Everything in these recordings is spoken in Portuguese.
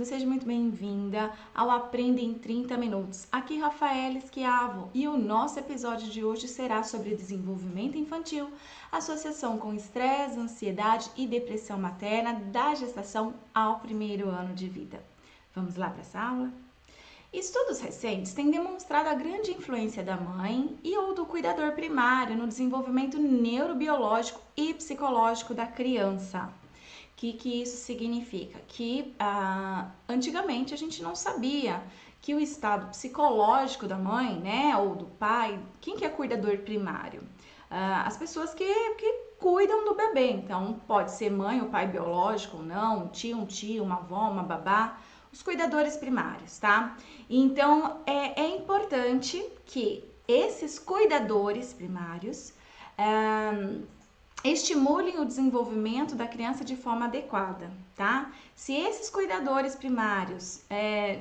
seja muito bem-vinda ao Aprenda em 30 Minutos. Aqui Rafaela Schiavo e o nosso episódio de hoje será sobre desenvolvimento infantil, associação com estresse, ansiedade e depressão materna da gestação ao primeiro ano de vida. Vamos lá para essa aula? Estudos recentes têm demonstrado a grande influência da mãe e ou do cuidador primário no desenvolvimento neurobiológico e psicológico da criança. O que isso significa? Que antigamente a gente não sabia que o estado psicológico da mãe, né, ou do pai, quem que é cuidador primário? As pessoas que cuidam do bebê, então pode ser mãe ou pai biológico ou não, um tio, uma avó, uma babá, os cuidadores primários, tá? Então é importante que esses cuidadores primários estimulem o desenvolvimento da criança de forma adequada, tá? Se esses cuidadores primários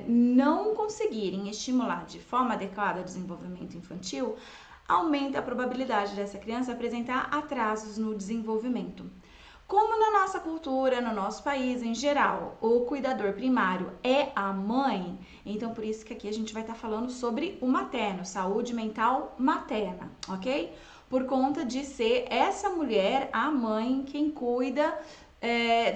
não conseguirem estimular de forma adequada o desenvolvimento infantil, aumenta a probabilidade dessa criança apresentar atrasos no desenvolvimento. Como na nossa cultura, no nosso país em geral, o cuidador primário é a mãe, então por isso que aqui a gente vai estar falando sobre o materno, saúde mental materna, ok? Por conta de ser essa mulher, a mãe, quem cuida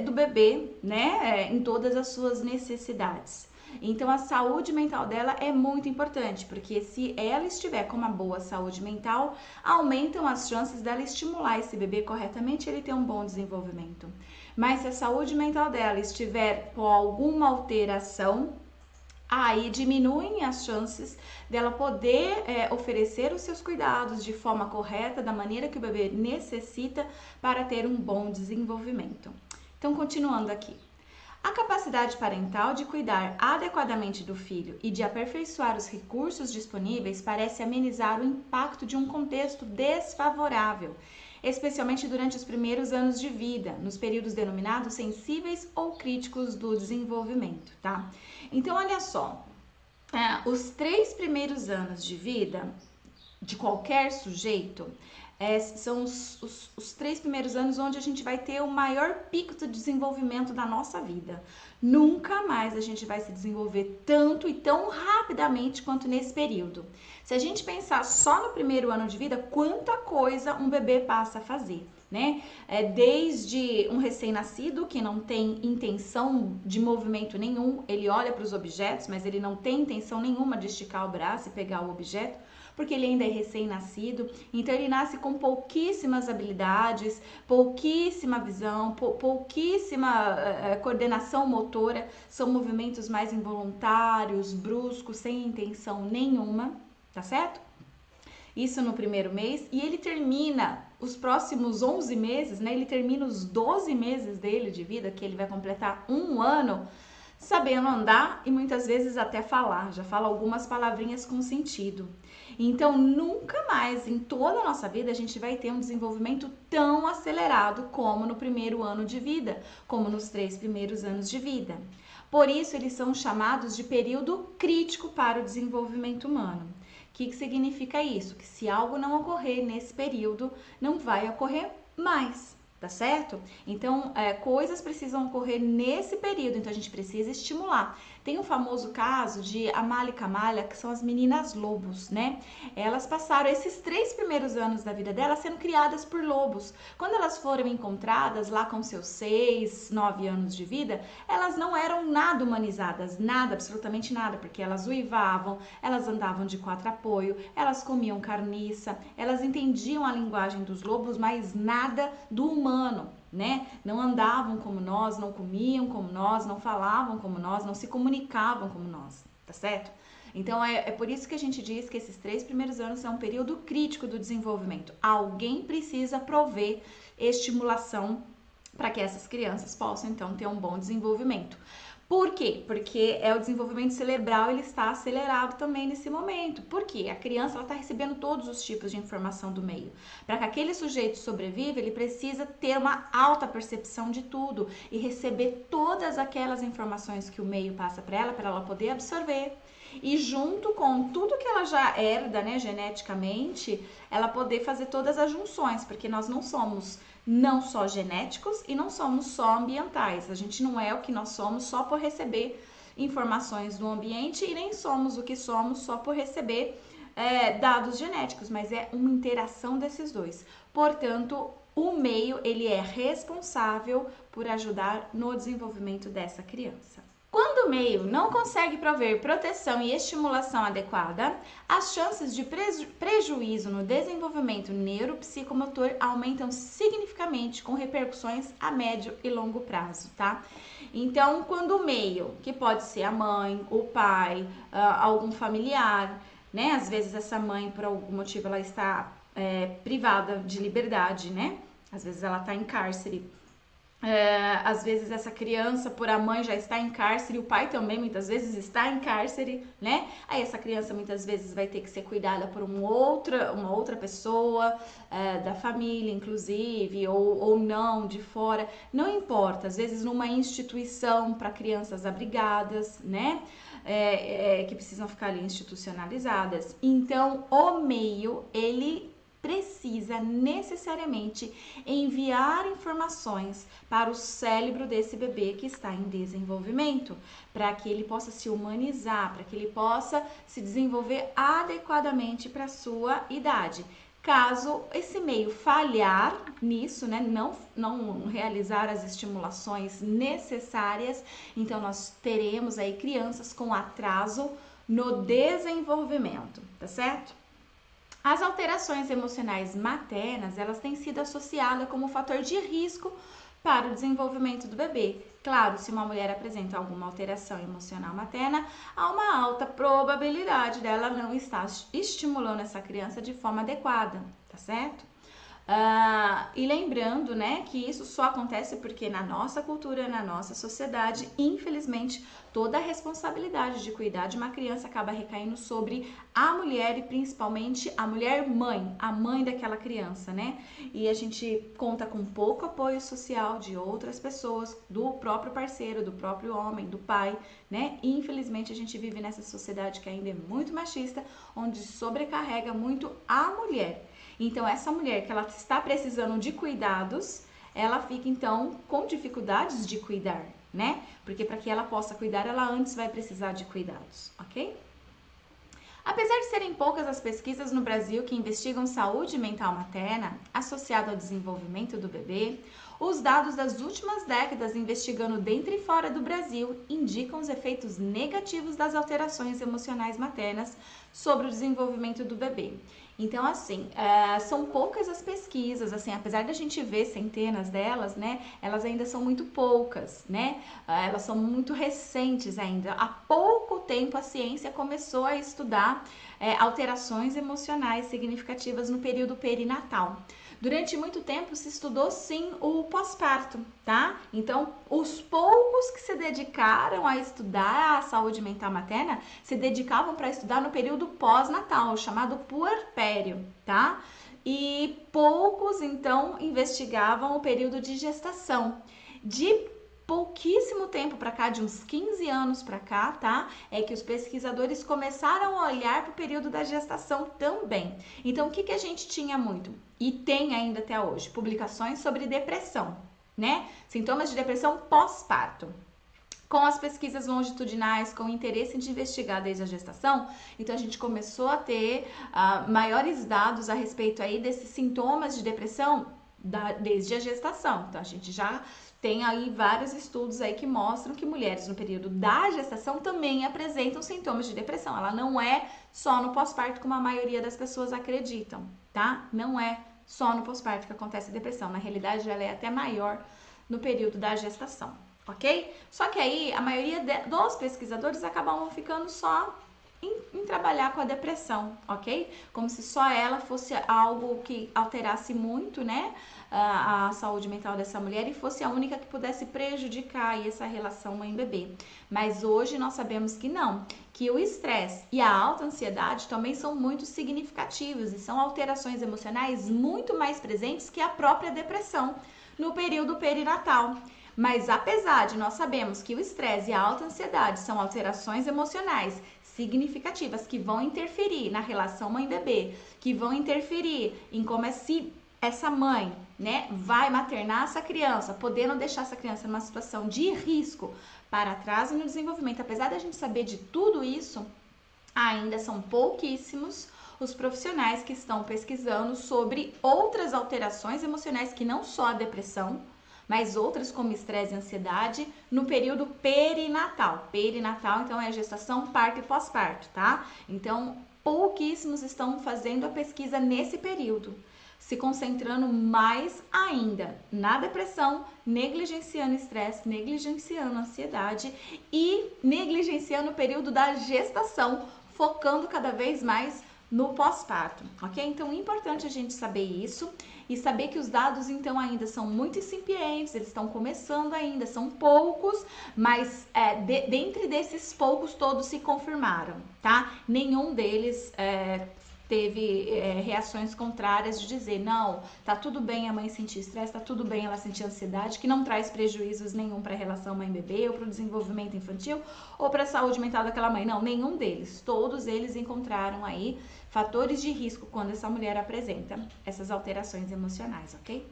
do bebê, né, em todas as suas necessidades. Então, a saúde mental dela é muito importante, porque se ela estiver com uma boa saúde mental, aumentam as chances dela estimular esse bebê corretamente e ele ter um bom desenvolvimento. Mas se a saúde mental dela estiver com alguma alteração, aí diminuem as chances dela poder oferecer os seus cuidados de forma correta, da maneira que o bebê necessita para ter um bom desenvolvimento. Então, continuando aqui. A capacidade parental de cuidar adequadamente do filho e de aperfeiçoar os recursos disponíveis parece amenizar o impacto de um contexto desfavorável, especialmente durante os primeiros anos de vida, nos períodos denominados sensíveis ou críticos do desenvolvimento, tá? Então, olha só, os 3 primeiros anos de vida de qualquer sujeito são os 3 primeiros anos onde a gente vai ter o maior pico de desenvolvimento da nossa vida. Nunca mais a gente vai se desenvolver tanto e tão rapidamente quanto nesse período. Se a gente pensar só no primeiro ano de vida, quanta coisa um bebê passa a fazer, né? Desde um recém-nascido que não tem intenção de movimento nenhum, ele olha para os objetos, mas ele não tem intenção nenhuma de esticar o braço e pegar o objeto, porque ele ainda é recém-nascido, então ele nasce com pouquíssimas habilidades, pouquíssima visão, pouquíssima coordenação motora, são movimentos mais involuntários, bruscos, sem intenção nenhuma, tá certo? Isso no primeiro mês, e ele termina os próximos 11 meses, né? Ele termina os 12 meses dele de vida, que ele vai completar 1 ano, sabendo andar e muitas vezes até falar, já fala algumas palavrinhas com sentido. Então, nunca mais em toda a nossa vida a gente vai ter um desenvolvimento tão acelerado como no primeiro ano de vida, como nos 3 primeiros anos de vida. Por isso, eles são chamados de período crítico para o desenvolvimento humano. O que significa isso? Que se algo não ocorrer nesse período, não vai ocorrer mais. Tá certo? Então, coisas precisam ocorrer nesse período, então a gente precisa estimular. Tem o famoso caso de Amália e Camália, que são as meninas lobos, né? Elas passaram esses 3 primeiros anos da vida delas sendo criadas por lobos. Quando elas foram encontradas lá com seus 6, 9 anos de vida, elas não eram nada humanizadas, nada, absolutamente nada, porque elas uivavam, elas andavam de 4 apoio, elas comiam carniça, elas entendiam a linguagem dos lobos, mas nada do humano, né? Não andavam como nós, não comiam como nós, não falavam como nós, não se comunicavam como nós, tá certo? Então, é por isso que a gente diz que esses 3 primeiros anos é um período crítico do desenvolvimento. Alguém precisa prover estimulação para que essas crianças possam, então, ter um bom desenvolvimento. Por quê? Porque o desenvolvimento cerebral, ele está acelerado também nesse momento. Por quê? A criança está recebendo todos os tipos de informação do meio. Para que aquele sujeito sobreviva, ele precisa ter uma alta percepção de tudo e receber todas aquelas informações que o meio passa para ela poder absorver. e junto com tudo que ela já herda, né, geneticamente, ela poder fazer todas as junções, porque nós não somos não só genéticos e não somos só ambientais. A gente não é o que nós somos só por receber informações do ambiente e nem somos o que somos só por receber dados genéticos, mas é uma interação desses dois. Portanto, o meio, ele é responsável por ajudar no desenvolvimento dessa criança. Quando o meio não consegue prover proteção e estimulação adequada, as chances de prejuízo no desenvolvimento neuropsicomotor aumentam significativamente, com repercussões a médio e longo prazo, tá? Então, quando o meio, que pode ser a mãe, o pai, algum familiar, né? Às vezes essa mãe, por algum motivo, ela está privada de liberdade, né? Às vezes ela está em cárcere. Às vezes essa criança, por a mãe já está em cárcere, o pai também muitas vezes está em cárcere, né? Aí essa criança muitas vezes vai ter que ser cuidada por uma outra pessoa, da família inclusive, ou não, de fora, não importa, às vezes numa instituição para crianças abrigadas, né? Que precisam ficar ali institucionalizadas. Então, o meio, ele precisa necessariamente enviar informações para o cérebro desse bebê que está em desenvolvimento, para que ele possa se humanizar, para que ele possa se desenvolver adequadamente para a sua idade. Caso esse meio falhar nisso, né, não realizar as estimulações necessárias, então nós teremos aí crianças com atraso no desenvolvimento, tá certo? As alterações emocionais maternas, elas têm sido associadas como fator de risco para o desenvolvimento do bebê. Claro, se uma mulher apresenta alguma alteração emocional materna, há uma alta probabilidade dela não estar estimulando essa criança de forma adequada, tá certo? E lembrando, né, que isso só acontece porque na nossa cultura, na nossa sociedade, infelizmente, toda a responsabilidade de cuidar de uma criança acaba recaindo sobre a mulher e principalmente a mulher mãe, a mãe daquela criança, né? E a gente conta com pouco apoio social de outras pessoas, do próprio parceiro, do próprio homem, do pai, né? E infelizmente a gente vive nessa sociedade que ainda é muito machista, onde sobrecarrega muito a mulher. Então, essa mulher que ela está precisando de cuidados, ela fica, então, com dificuldades de cuidar, né? Porque para que ela possa cuidar, ela antes vai precisar de cuidados, ok? Apesar de serem poucas as pesquisas no Brasil que investigam saúde mental materna associada ao desenvolvimento do bebê, os dados das últimas décadas investigando dentro e fora do Brasil indicam os efeitos negativos das alterações emocionais maternas sobre o desenvolvimento do bebê. Então, assim, são poucas as pesquisas, assim, apesar da gente ver centenas delas, né, elas ainda são muito poucas, né, elas são muito recentes ainda. Há pouco tempo a ciência começou a estudar alterações emocionais significativas no período perinatal. Durante muito tempo se estudou sim o pós-parto, tá? Então, os poucos que se dedicaram a estudar a saúde mental materna se dedicavam para estudar no período pós-natal, chamado puerpério, tá? E poucos então investigavam o período de gestação. De pouquíssimo tempo para cá, de uns 15 anos para cá, tá? É que os pesquisadores começaram a olhar para o período da gestação também. Então, o que a gente tinha muito? E tem ainda até hoje, publicações sobre depressão, né? Sintomas de depressão pós-parto. Com as pesquisas longitudinais, com o interesse de investigar desde a gestação, então a gente começou a ter maiores dados a respeito aí desses sintomas de depressão desde a gestação. Então, a gente já tem aí vários estudos aí que mostram que mulheres no período da gestação também apresentam sintomas de depressão. Ela não é só no pós-parto, como a maioria das pessoas acreditam, tá? Não é só no pós-parto que acontece a depressão. Na realidade, ela é até maior no período da gestação, ok? Só que aí, a maioria dos pesquisadores acabavam ficando só em trabalhar com a depressão, ok? Como se só ela fosse algo que alterasse muito, né, a saúde mental dessa mulher e fosse a única que pudesse prejudicar aí essa relação mãe-bebê. Mas hoje nós sabemos que não, que o estresse e a alta ansiedade também são muito significativos e são alterações emocionais muito mais presentes que a própria depressão no período perinatal. Mas apesar de nós sabemos que o estresse e a alta ansiedade são alterações emocionais significativas que vão interferir na relação mãe-bebê, que vão interferir em como essa mãe, né, vai maternar essa criança, podendo deixar essa criança numa situação de risco para atraso no desenvolvimento. Apesar da gente saber de tudo isso, ainda são pouquíssimos os profissionais que estão pesquisando sobre outras alterações emocionais que não só a depressão, mas outras como estresse e ansiedade no período perinatal. Perinatal, então, é a gestação, parto e pós-parto, tá? Então, pouquíssimos estão fazendo a pesquisa nesse período, se concentrando mais ainda na depressão, negligenciando estresse, negligenciando ansiedade e negligenciando o período da gestação, focando cada vez mais no pós-parto, ok? Então, é importante a gente saber isso e saber que os dados, então, ainda são muito incipientes, eles estão começando ainda, são poucos, mas dentre desses poucos, todos se confirmaram, tá? Nenhum deles teve reações contrárias de dizer, não, tá tudo bem a mãe sentir estresse, tá tudo bem ela sentir ansiedade, que não traz prejuízos nenhum para a relação mãe-bebê, ou para o desenvolvimento infantil, ou para a saúde mental daquela mãe. Não, nenhum deles. Todos eles encontraram aí fatores de risco quando essa mulher apresenta essas alterações emocionais, ok?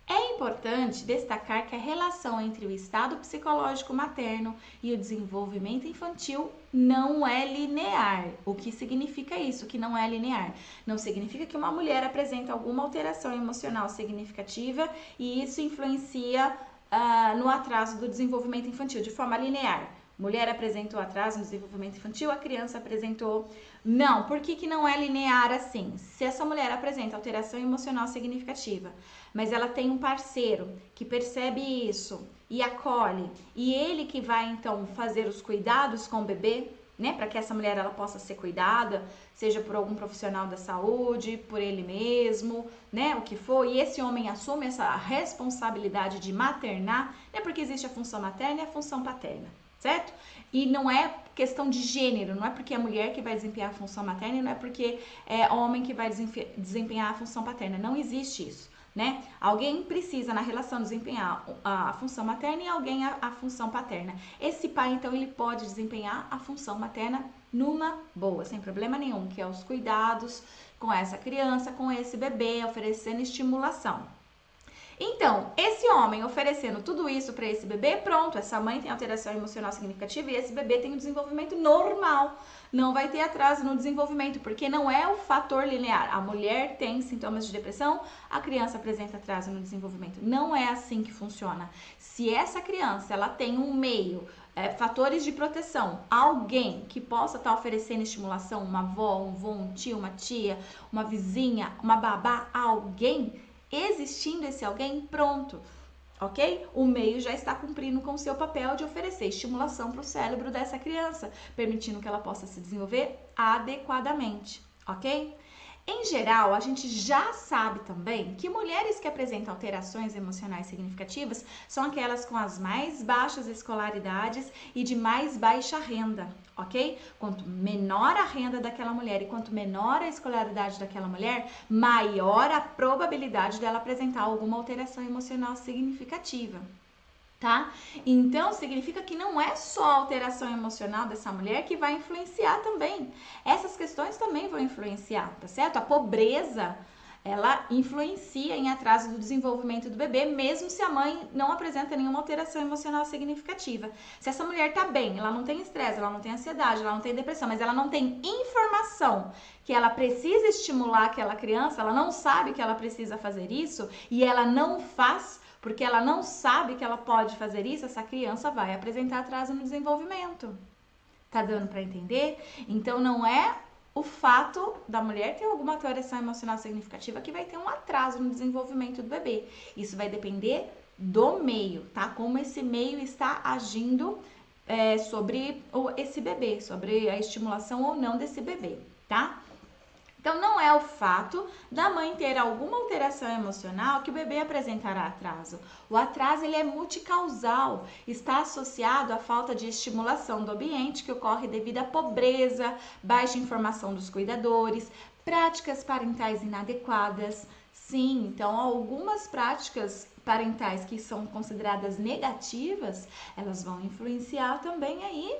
É importante destacar que a relação entre o estado psicológico materno e o desenvolvimento infantil não é linear. O que significa isso, que não é linear? Não significa que uma mulher apresenta alguma alteração emocional significativa e isso influencia no atraso do desenvolvimento infantil de forma linear. Mulher apresentou atraso no desenvolvimento infantil, a criança apresentou... Não, por que não é linear assim? Se essa mulher apresenta alteração emocional significativa, mas ela tem um parceiro que percebe isso e acolhe, e ele que vai então fazer os cuidados com o bebê, né, para que essa mulher ela possa ser cuidada, seja por algum profissional da saúde, por ele mesmo, né, o que for, e esse homem assume essa responsabilidade de maternar, né, porque existe a função materna e a função paterna, certo? E não é questão de gênero, não é porque é mulher que vai desempenhar a função materna e não é porque é homem que vai desempenhar a função paterna, não existe isso, né? Alguém precisa na relação desempenhar a função materna e alguém a função paterna. Esse pai, então, ele pode desempenhar a função materna numa boa, sem problema nenhum, que é os cuidados com essa criança, com esse bebê, oferecendo estimulação. Então, esse homem oferecendo tudo isso para esse bebê, pronto, essa mãe tem alteração emocional significativa e esse bebê tem um desenvolvimento normal. Não vai ter atraso no desenvolvimento, porque não é o fator linear. A mulher tem sintomas de depressão, a criança apresenta atraso no desenvolvimento. Não é assim que funciona. Se essa criança ela tem um meio, fatores de proteção, alguém que possa estar oferecendo estimulação, uma avó, um vô, um tio, uma tia, uma vizinha, uma babá, alguém... Existindo esse alguém, pronto, ok? O meio já está cumprindo com o seu papel de oferecer estimulação para o cérebro dessa criança, permitindo que ela possa se desenvolver adequadamente, ok? Em geral, a gente já sabe também que mulheres que apresentam alterações emocionais significativas são aquelas com as mais baixas escolaridades e de mais baixa renda, ok? Quanto menor a renda daquela mulher e quanto menor a escolaridade daquela mulher, maior a probabilidade dela apresentar alguma alteração emocional significativa. Tá? Então, significa que não é só a alteração emocional dessa mulher que vai influenciar também. Essas questões também vão influenciar, tá certo? A pobreza, ela influencia em atraso do desenvolvimento do bebê, mesmo se a mãe não apresenta nenhuma alteração emocional significativa. Se essa mulher tá bem, ela não tem estresse, ela não tem ansiedade, ela não tem depressão, mas ela não tem informação que ela precisa estimular aquela criança, ela não sabe que ela precisa fazer isso e ela não faz, porque ela não sabe que ela pode fazer isso, essa criança vai apresentar atraso no desenvolvimento. Tá dando para entender? Então, não é o fato da mulher ter alguma alteração emocional significativa que vai ter um atraso no desenvolvimento do bebê. Isso vai depender do meio, tá? Como esse meio está agindo sobre esse bebê, sobre a estimulação ou não desse bebê, tá? Então, não é o fato da mãe ter alguma alteração emocional que o bebê apresentará atraso. O atraso ele é multicausal, está associado à falta de estimulação do ambiente que ocorre devido à pobreza, baixa informação dos cuidadores, práticas parentais inadequadas, Sim, então algumas práticas parentais que são consideradas negativas, elas vão influenciar também aí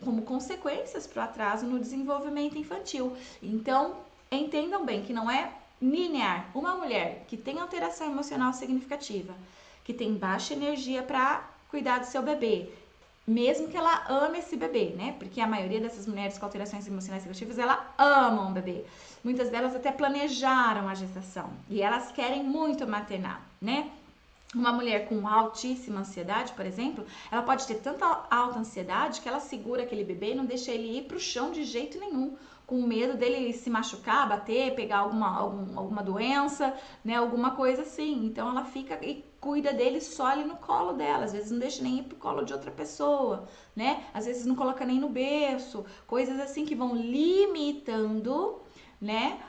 como consequências para o atraso no desenvolvimento infantil. Então, entendam bem que não é linear. Uma mulher que tem alteração emocional significativa, que tem baixa energia para cuidar do seu bebê, mesmo que ela ame esse bebê, né? Porque a maioria dessas mulheres com alterações emocionais negativas, ela ama um bebê. Muitas delas até planejaram a gestação e elas querem muito maternar, né? Uma mulher com altíssima ansiedade, por exemplo, ela pode ter tanta alta ansiedade que ela segura aquele bebê e não deixa ele ir pro chão de jeito nenhum, com medo dele se machucar, bater, pegar alguma doença, né, alguma coisa assim. Então ela fica e cuida dele só ali no colo dela, às vezes não deixa nem ir pro colo de outra pessoa, né? Às vezes não coloca nem no berço, coisas assim que vão limitando, né,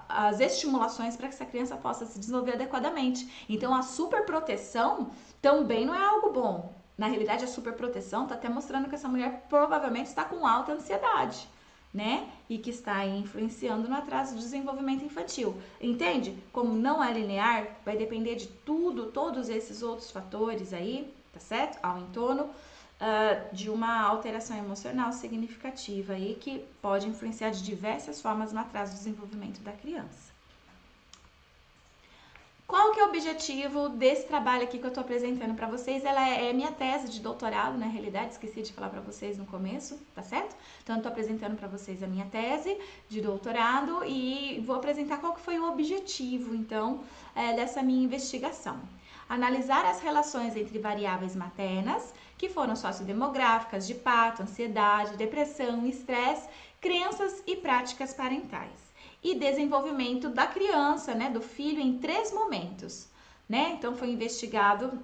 as estimulações para que essa criança possa se desenvolver adequadamente. Então, a superproteção também não é algo bom. Na realidade, a superproteção está até mostrando que essa mulher provavelmente está com alta ansiedade, né? E que está influenciando no atraso do desenvolvimento infantil. Entende? Como não é linear, vai depender de tudo, todos esses outros fatores aí, tá certo? Ao entorno de uma alteração emocional significativa aí que pode influenciar de diversas formas no atraso do desenvolvimento da criança. Qual que é o objetivo desse trabalho aqui que eu estou apresentando para vocês? Ela é minha tese de doutorado, na realidade, esqueci de falar para vocês no começo, tá certo? Então, eu estou apresentando para vocês a minha tese de doutorado e vou apresentar qual que foi o objetivo, então, dessa minha investigação. Analisar as relações entre variáveis maternas, que foram sociodemográficas, de parto, ansiedade, depressão, estresse, crenças e práticas parentais. E desenvolvimento da criança, né, do filho, em 3 momentos. Né? Então, foi investigado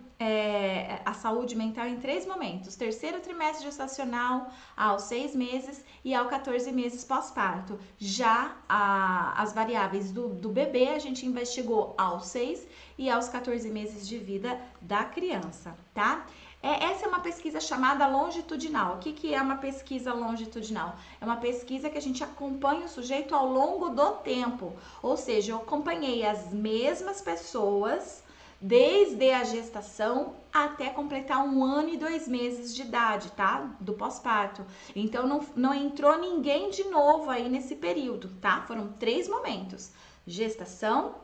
a saúde mental em 3 momentos: terceiro trimestre gestacional, aos 6 meses e aos 14 meses pós-parto. Já as variáveis do bebê, a gente investigou aos 6 e aos 14 meses de vida da criança, tá? Essa é uma pesquisa chamada longitudinal. O que é uma pesquisa longitudinal? É uma pesquisa que a gente acompanha o sujeito ao longo do tempo. Ou seja, eu acompanhei as mesmas pessoas desde a gestação até completar 1 ano e 2 meses de idade, tá? Do pós-parto. Então, não entrou ninguém de novo aí nesse período, tá? Foram 3 momentos: gestação,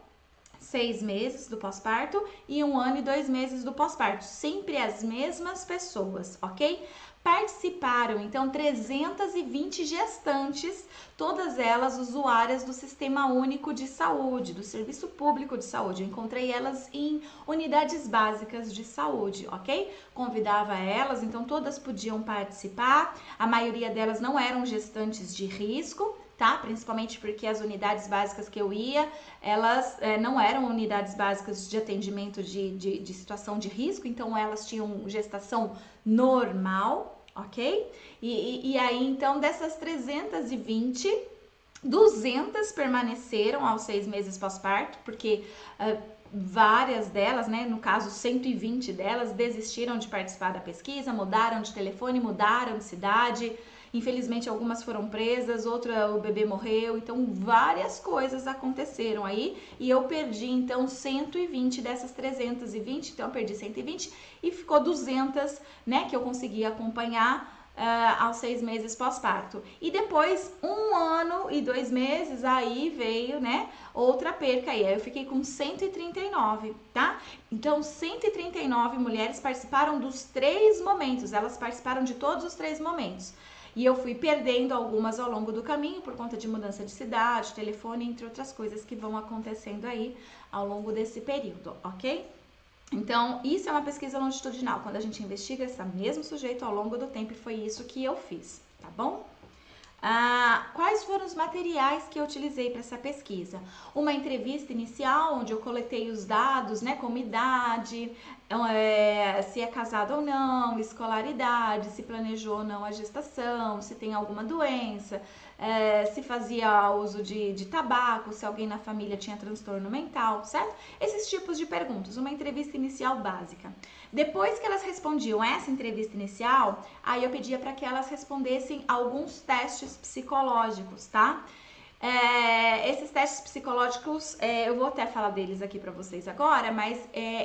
6 meses do pós-parto e 1 ano e 2 meses do pós-parto. Sempre as mesmas pessoas, ok? Participaram, então, 320 gestantes, todas elas usuárias do Sistema Único de Saúde, do Serviço Público de Saúde. Eu encontrei elas em unidades básicas de saúde, ok? Convidava elas, então todas podiam participar. A maioria delas não eram gestantes de risco, tá? Principalmente porque as unidades básicas que eu ia, elas não eram unidades básicas de atendimento de situação de risco, então elas tinham gestação normal, ok? E aí, então, dessas 320, 200 permaneceram aos 6 meses pós-parto, porque várias delas, né, no caso 120 delas, desistiram de participar da pesquisa, mudaram de telefone, mudaram de cidade. Infelizmente, algumas foram presas, outra o bebê morreu, então várias coisas aconteceram aí e eu perdi então 120 dessas 320, então eu perdi 120 e ficou 200, né, que eu consegui acompanhar aos 6 meses pós-parto. E depois, 1 ano e 2 meses, aí veio, né, outra perca aí eu fiquei com 139, tá? Então, 139 mulheres participaram dos 3 momentos, elas participaram de todos os 3 momentos. E eu fui perdendo algumas ao longo do caminho por conta de mudança de cidade, telefone, entre outras coisas que vão acontecendo aí ao longo desse período, ok? Então, isso é uma pesquisa longitudinal, quando a gente investiga esse mesmo sujeito ao longo do tempo, e foi isso que eu fiz, tá bom? Quais foram os materiais que eu utilizei para essa pesquisa? Uma entrevista inicial, onde eu coletei os dados, né, como idade, se é casado ou não, escolaridade, se planejou ou não a gestação, se tem alguma doença, se fazia uso de tabaco, se alguém na família tinha transtorno mental, certo? Esses tipos de perguntas, uma entrevista inicial básica. Depois que elas respondiam essa entrevista inicial, aí eu pedia para que elas respondessem alguns testes psicológicos, tá? Esses testes psicológicos, eu vou até falar deles aqui para vocês agora, mas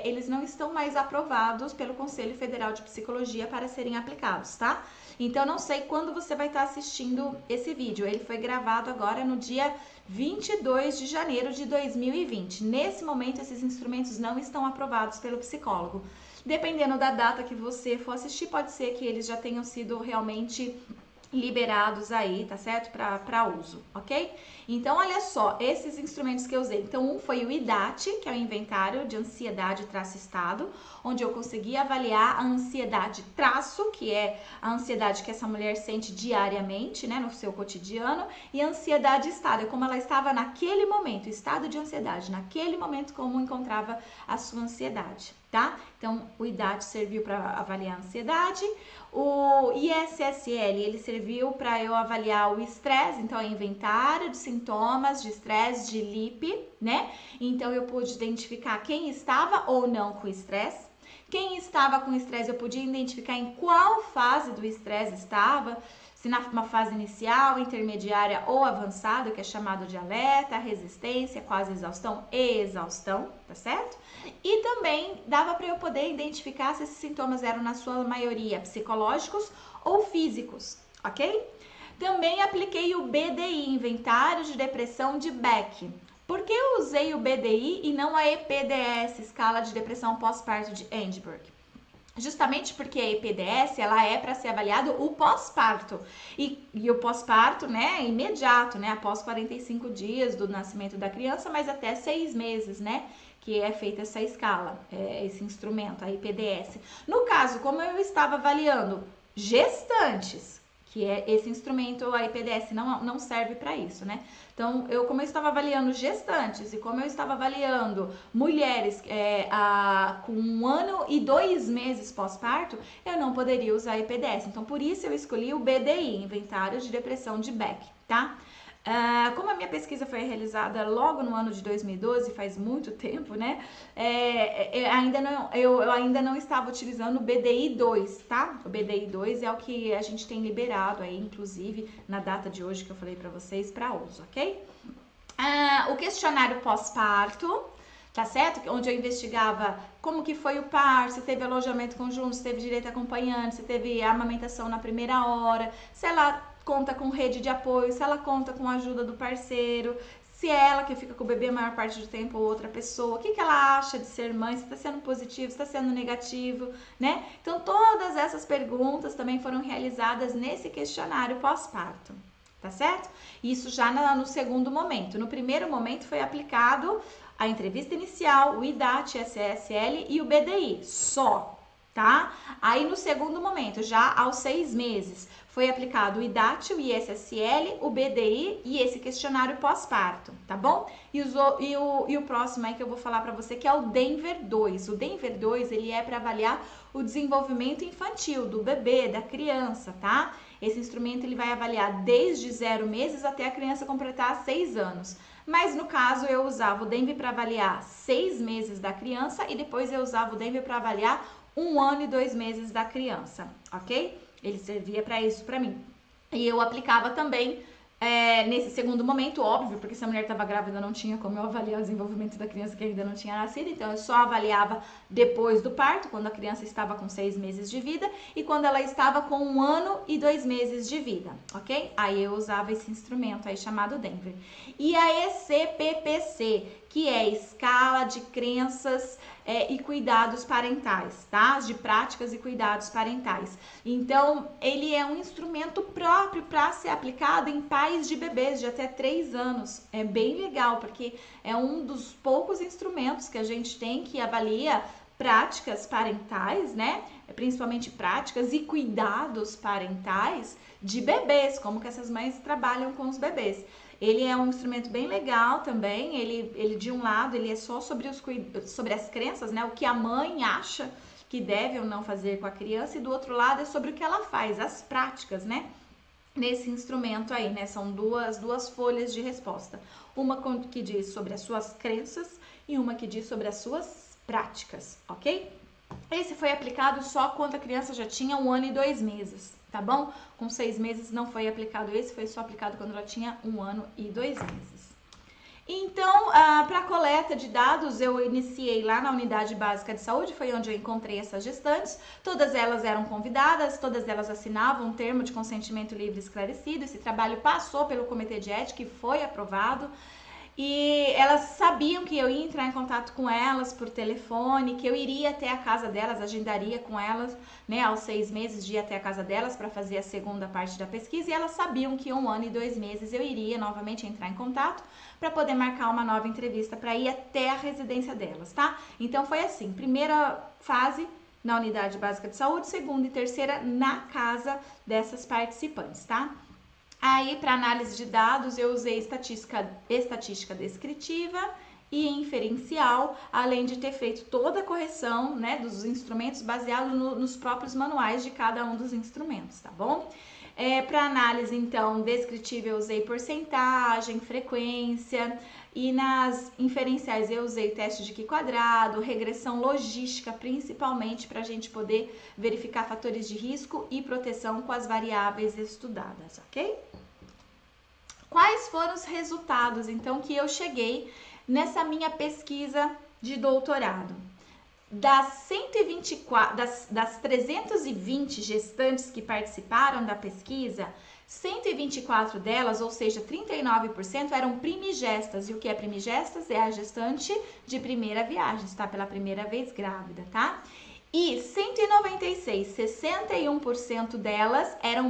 eles não estão mais aprovados pelo Conselho Federal de Psicologia para serem aplicados, tá? Então, não sei quando você vai estar assistindo esse vídeo. Ele foi gravado agora no dia 22 de janeiro de 2020. Nesse momento, esses instrumentos não estão aprovados pelo psicólogo. Dependendo da data que você for assistir, pode ser que eles já tenham sido realmente liberados aí, tá certo? Para uso, ok? Então, olha só, esses instrumentos que eu usei. Então, um foi o IDAT, que é o Inventário de Ansiedade Estado, onde eu consegui avaliar a ansiedade traço, que é a ansiedade que essa mulher sente diariamente, né, no seu cotidiano, e a ansiedade estado, é como ela estava naquele momento, estado de ansiedade, naquele momento como encontrava a sua ansiedade, tá? Então, o IDAT serviu para avaliar a ansiedade. O ISSL, ele serviu para eu avaliar o estresse, então é inventário de sintomas de estresse de LIP, né? Então eu pude identificar quem estava ou não com estresse. Quem estava com estresse eu podia identificar em qual fase do estresse estava, se na uma fase inicial, intermediária ou avançada, que é chamado de alerta, resistência, quase exaustão e exaustão, tá certo? E também dava para eu poder identificar se esses sintomas eram, na sua maioria, psicológicos ou físicos, ok? Também apliquei o BDI, Inventário de Depressão de Beck. Por que eu usei o BDI e não a EPDS, Escala de Depressão Pós-Parto de Edinburgh? Justamente porque a EPDS, ela é para ser avaliado o pós-parto. E o pós-parto, né, é imediato, né, após 45 dias do nascimento da criança, mas até 6 meses, né, que é feita essa escala, esse instrumento, a EPDS. No caso, como eu estava avaliando gestantes, que é esse instrumento, a EPDS não serve para isso, né? Então, como eu estava avaliando gestantes e como eu estava avaliando mulheres com 1 ano e 2 meses pós-parto, eu não poderia usar a EPDS. Então, por isso eu escolhi o BDI, Inventário de Depressão de Beck, tá? Como a minha pesquisa foi realizada logo no ano de 2012, faz muito tempo, né? Eu ainda não estava utilizando o BDI 2, tá? O BDI 2 é o que a gente tem liberado aí, inclusive, na data de hoje que eu falei para vocês, para uso, ok? O questionário pós-parto, tá certo? Onde eu investigava como que foi o parto, se teve alojamento conjunto, se teve direito a acompanhante, se teve amamentação na primeira hora, se ela conta com rede de apoio, se ela conta com a ajuda do parceiro, se é ela que fica com o bebê a maior parte do tempo ou outra pessoa, o que ela acha de ser mãe, se está sendo positivo, se está sendo negativo, né? Então, todas essas perguntas também foram realizadas nesse questionário pós-parto, tá certo? Isso já no segundo momento. No primeiro momento foi aplicado a entrevista inicial, o IDAT, SSL e o BDI, só, tá? Aí no segundo momento, já aos 6 meses, foi aplicado o IDAT, o ISSL, o BDI e esse questionário pós-parto, tá bom? E o próximo aí que eu vou falar para você, que é o Denver 2. O Denver 2, ele é para avaliar o desenvolvimento infantil do bebê, da criança, tá? Esse instrumento ele vai avaliar desde 0 meses até a criança completar 6 anos. Mas no caso eu usava o Denver para avaliar 6 meses da criança e depois eu usava o Denver para avaliar 1 ano e 2 meses da criança, ok? Ele servia para isso para mim. E eu aplicava também nesse segundo momento, óbvio, porque se a mulher estava grávida não tinha como eu avaliar o desenvolvimento da criança que ainda não tinha nascido, então eu só avaliava depois do parto, quando a criança estava com 6 meses de vida e quando ela estava com 1 ano e 2 meses de vida, ok? Aí eu usava esse instrumento aí chamado Denver. E a ECPPC, que é Escala de Crenças e Cuidados Parentais, tá? De práticas e cuidados parentais. Então, ele é um instrumento próprio para ser aplicado em pais de bebês de até 3 anos. É bem legal, porque é um dos poucos instrumentos que a gente tem que avalia práticas parentais, né? Principalmente práticas e cuidados parentais de bebês, como que essas mães trabalham com os bebês. Ele é um instrumento bem legal também, ele de um lado, ele é só sobre as crenças, né? O que a mãe acha que deve ou não fazer com a criança, e do outro lado é sobre o que ela faz, as práticas, né? Nesse instrumento aí, né? São duas folhas de resposta. Uma que diz sobre as suas crenças e uma que diz sobre as suas práticas, ok? Esse foi aplicado só quando a criança já tinha 1 ano e 2 meses, tá bom? Com 6 meses não foi aplicado esse, foi só aplicado quando ela tinha 1 ano e 2 meses. Então, para a coleta de dados, eu iniciei lá na unidade básica de saúde, foi onde eu encontrei essas gestantes. Todas elas eram convidadas, todas elas assinavam um termo de consentimento livre e esclarecido. Esse trabalho passou pelo comitê de ética e foi aprovado. E elas sabiam que eu ia entrar em contato com elas por telefone, que eu iria até a casa delas, agendaria com elas, né, aos 6 meses de ir até a casa delas para fazer a segunda parte da pesquisa. E elas sabiam que 1 ano e 2 meses eu iria novamente entrar em contato para poder marcar uma nova entrevista para ir até a residência delas, tá? Então foi assim, primeira fase na unidade básica de saúde, segunda e terceira na casa dessas participantes, tá? Aí, para análise de dados, eu usei estatística descritiva e inferencial, além de ter feito toda a correção, né, dos instrumentos baseado nos próprios manuais de cada um dos instrumentos, tá bom? Para análise, então, descritiva, eu usei porcentagem, frequência, e nas inferenciais eu usei teste de Q², regressão logística, principalmente para a gente poder verificar fatores de risco e proteção com as variáveis estudadas, ok? Quais foram os resultados, então, que eu cheguei nessa minha pesquisa de doutorado? Das 320 gestantes que participaram da pesquisa, 124 delas, ou seja, 39%, eram primigestas. E o que é primigestas? É a gestante de primeira viagem, está pela primeira vez grávida, tá? E 196, 61% delas eram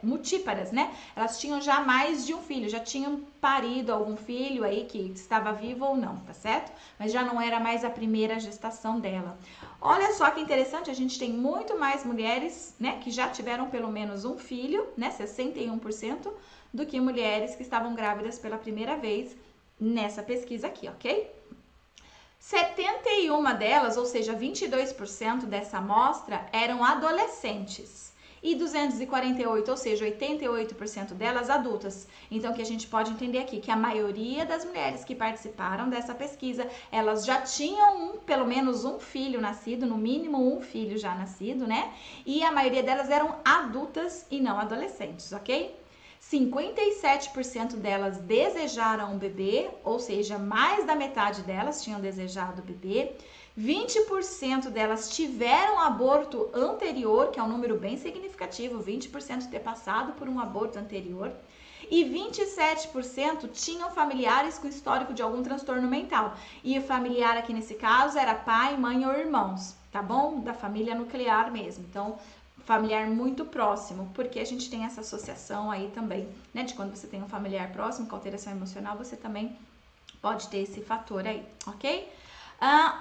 multíparas, né? Elas tinham já mais de um filho, já tinham parido algum filho aí que estava vivo ou não, tá certo? Mas já não era mais a primeira gestação dela. Olha só que interessante, a gente tem muito mais mulheres, né, que já tiveram pelo menos um filho, né, 61%, do que mulheres que estavam grávidas pela primeira vez nessa pesquisa aqui, ok? 71 delas, ou seja, 22% dessa amostra, eram adolescentes. E 248, ou seja, 88% delas adultas. Então, o que a gente pode entender aqui? Que a maioria das mulheres que participaram dessa pesquisa, elas já tinham pelo menos um filho nascido, no mínimo um filho já nascido, né? E a maioria delas eram adultas e não adolescentes, ok? 57% delas desejaram um bebê, ou seja, mais da metade delas tinham desejado o bebê. 20% delas tiveram aborto anterior, que é um número bem significativo, 20% ter passado por um aborto anterior. E 27% tinham familiares com histórico de algum transtorno mental. E o familiar aqui nesse caso era pai, mãe ou irmãos, tá bom? Da família nuclear mesmo. Então, familiar muito próximo, porque a gente tem essa associação aí também, né? De quando você tem um familiar próximo com alteração emocional, você também pode ter esse fator aí, ok?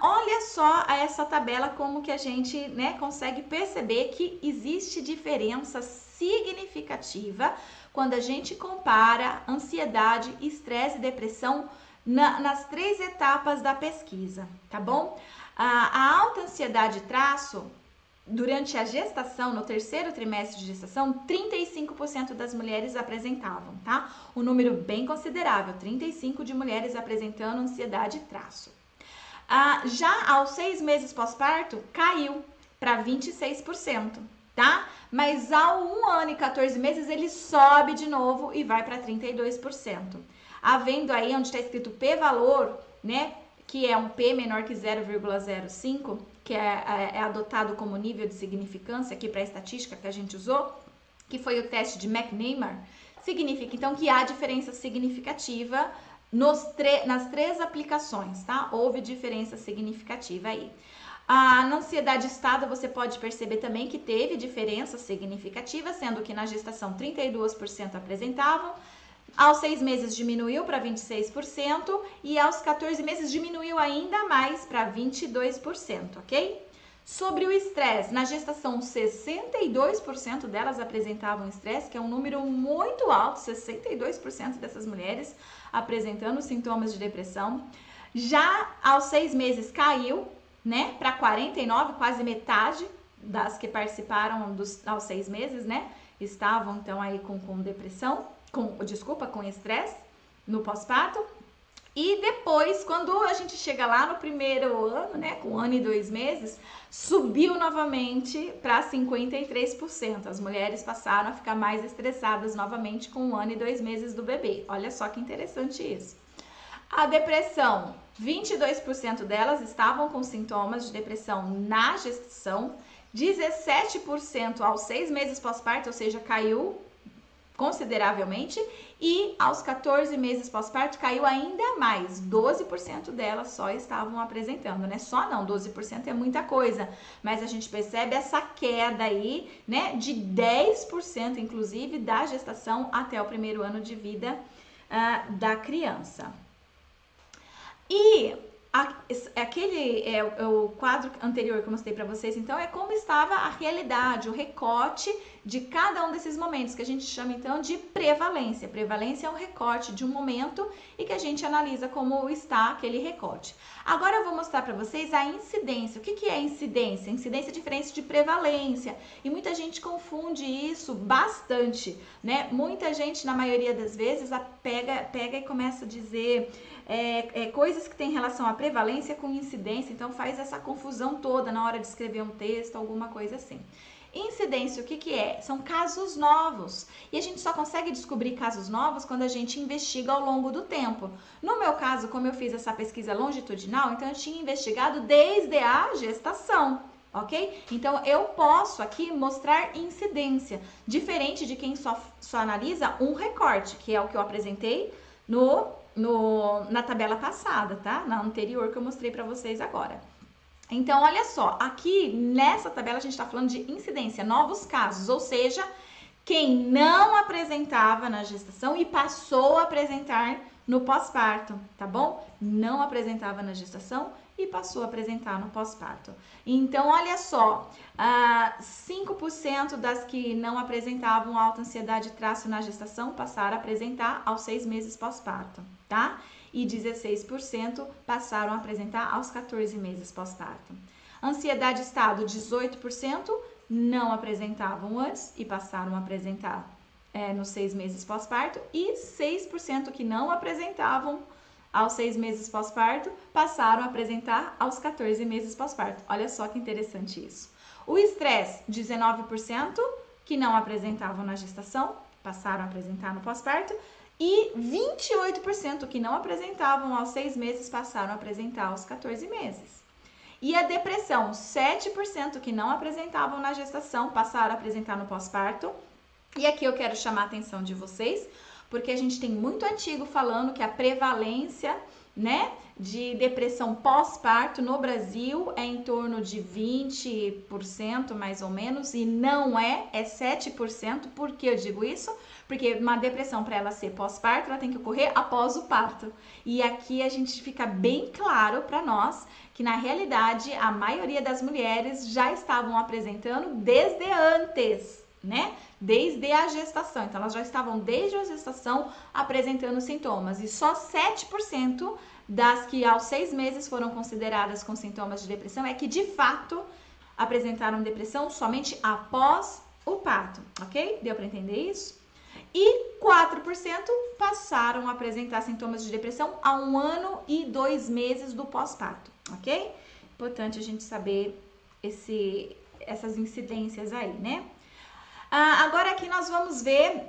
Olha só essa tabela, como que a gente, né, consegue perceber que existe diferença significativa quando a gente compara ansiedade, estresse e depressão nas 3 etapas da pesquisa, tá bom? A alta ansiedade traço, durante a gestação, no 3º trimestre de gestação, 35% das mulheres apresentavam, tá? Um número bem considerável, 35% de mulheres apresentando ansiedade traço. Já aos 6 meses pós-parto, caiu para 26%, tá? Mas ao 1 ano e 14 meses, ele sobe de novo e vai para 32%. Havendo aí onde está escrito p-valor, né? Que é um P menor que 0,05, que é adotado como nível de significância aqui para a estatística que a gente usou, que foi o teste de McNamara, significa então que há diferença significativa nas 3 aplicações, tá? Houve diferença significativa aí. Na ansiedade estável, você pode perceber também que teve diferença significativa, sendo que na gestação 32% apresentavam, aos 6 meses diminuiu para 26% e aos 14 meses diminuiu ainda mais para 22%, ok? Sobre o estresse, na gestação 62% delas apresentavam estresse, que é um número muito alto, 62% dessas mulheres apresentando sintomas de depressão. Já aos 6 meses caiu, né, para 49%, quase metade das que participaram aos 6 meses, né, estavam então aí com depressão. Com estresse no pós-parto. E depois, quando a gente chega lá no primeiro ano, né, com 1 ano e 2 meses, subiu novamente para 53%. As mulheres passaram a ficar mais estressadas novamente com 1 ano e 2 meses do bebê. Olha só que interessante isso. A depressão, 22% delas estavam com sintomas de depressão na gestação, 17% aos 6 meses pós-parto, ou seja, caiu consideravelmente, e aos 14 meses pós-parto caiu ainda mais, 12% delas só estavam apresentando, né? Só não, 12% é muita coisa, mas a gente percebe essa queda aí, né, de 10% inclusive da gestação até o primeiro ano de vida da criança. E o quadro anterior que eu mostrei para vocês, então, é como estava a realidade, o recorte de cada um desses momentos, que a gente chama, então, de prevalência. Prevalência é um recorte de um momento e que a gente analisa como está aquele recorte. Agora eu vou mostrar para vocês a incidência. O que é incidência? Incidência é diferente de prevalência. E muita gente confunde isso bastante, né? Muita gente, na maioria das vezes, pega e começa a dizer coisas que têm relação à prevalência com incidência, então faz essa confusão toda na hora de escrever um texto, alguma coisa assim. Incidência, o que é? São casos novos. E a gente só consegue descobrir casos novos quando a gente investiga ao longo do tempo. No meu caso, como eu fiz essa pesquisa longitudinal, então eu tinha investigado desde a gestação, ok? Então eu posso aqui mostrar incidência, diferente de quem só analisa um recorte, que é o que eu apresentei na tabela passada, tá? Na anterior que eu mostrei para vocês agora. Então, olha só, aqui nessa tabela a gente está falando de incidência, novos casos, ou seja, quem não apresentava na gestação e passou a apresentar no pós-parto, tá bom? Não apresentava na gestação e passou a apresentar no pós-parto. Então, olha só, 5% das que não apresentavam alta ansiedade e traço na gestação passaram a apresentar aos 6 meses pós-parto, tá? E 16% passaram a apresentar aos 14 meses pós-parto. Ansiedade estado, 18% não apresentavam antes e passaram a apresentar nos 6 meses pós-parto, e 6% que não apresentavam aos 6 meses pós-parto passaram a apresentar aos 14 meses pós-parto. Olha só que interessante isso. O estresse, 19% que não apresentavam na gestação passaram a apresentar no pós-parto, e 28% que não apresentavam aos 6 meses passaram a apresentar aos 14 meses. E a depressão, 7% que não apresentavam na gestação passaram a apresentar no pós-parto. E aqui eu quero chamar a atenção de vocês, porque a gente tem muito artigo falando que a prevalência, né, de depressão pós-parto no Brasil é em torno de 20% mais ou menos, e não é 7%. Por que eu digo isso? Porque uma depressão, para ela ser pós-parto, ela tem que ocorrer após o parto. E aqui a gente fica bem claro para nós que, na realidade, a maioria das mulheres já estavam apresentando desde antes, né? Desde a gestação. Então, elas já estavam desde a gestação apresentando sintomas. E só 7% das que aos 6 meses foram consideradas com sintomas de depressão é que, de fato, apresentaram depressão somente após o parto, ok? Deu para entender isso? E 4% passaram a apresentar sintomas de depressão a 1 ano e 2 meses do pós-parto, ok? Importante a gente saber essas incidências aí, né? Agora aqui nós vamos ver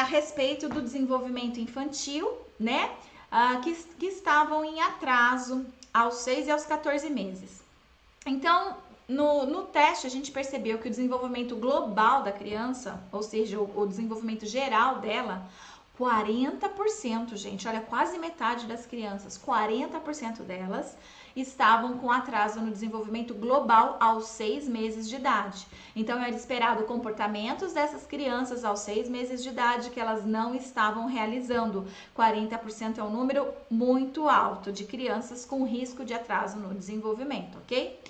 a respeito do desenvolvimento infantil, né? Que estavam em atraso aos 6 e aos 14 meses. Então, no teste, a gente percebeu que o desenvolvimento global da criança, ou seja, o desenvolvimento geral dela, 40%, gente, olha, quase metade das crianças, 40% delas estavam com atraso no desenvolvimento global aos 6 meses de idade. Então, era esperado comportamentos dessas crianças aos 6 meses de idade que elas não estavam realizando. 40% é um número muito alto de crianças com risco de atraso no desenvolvimento, ok?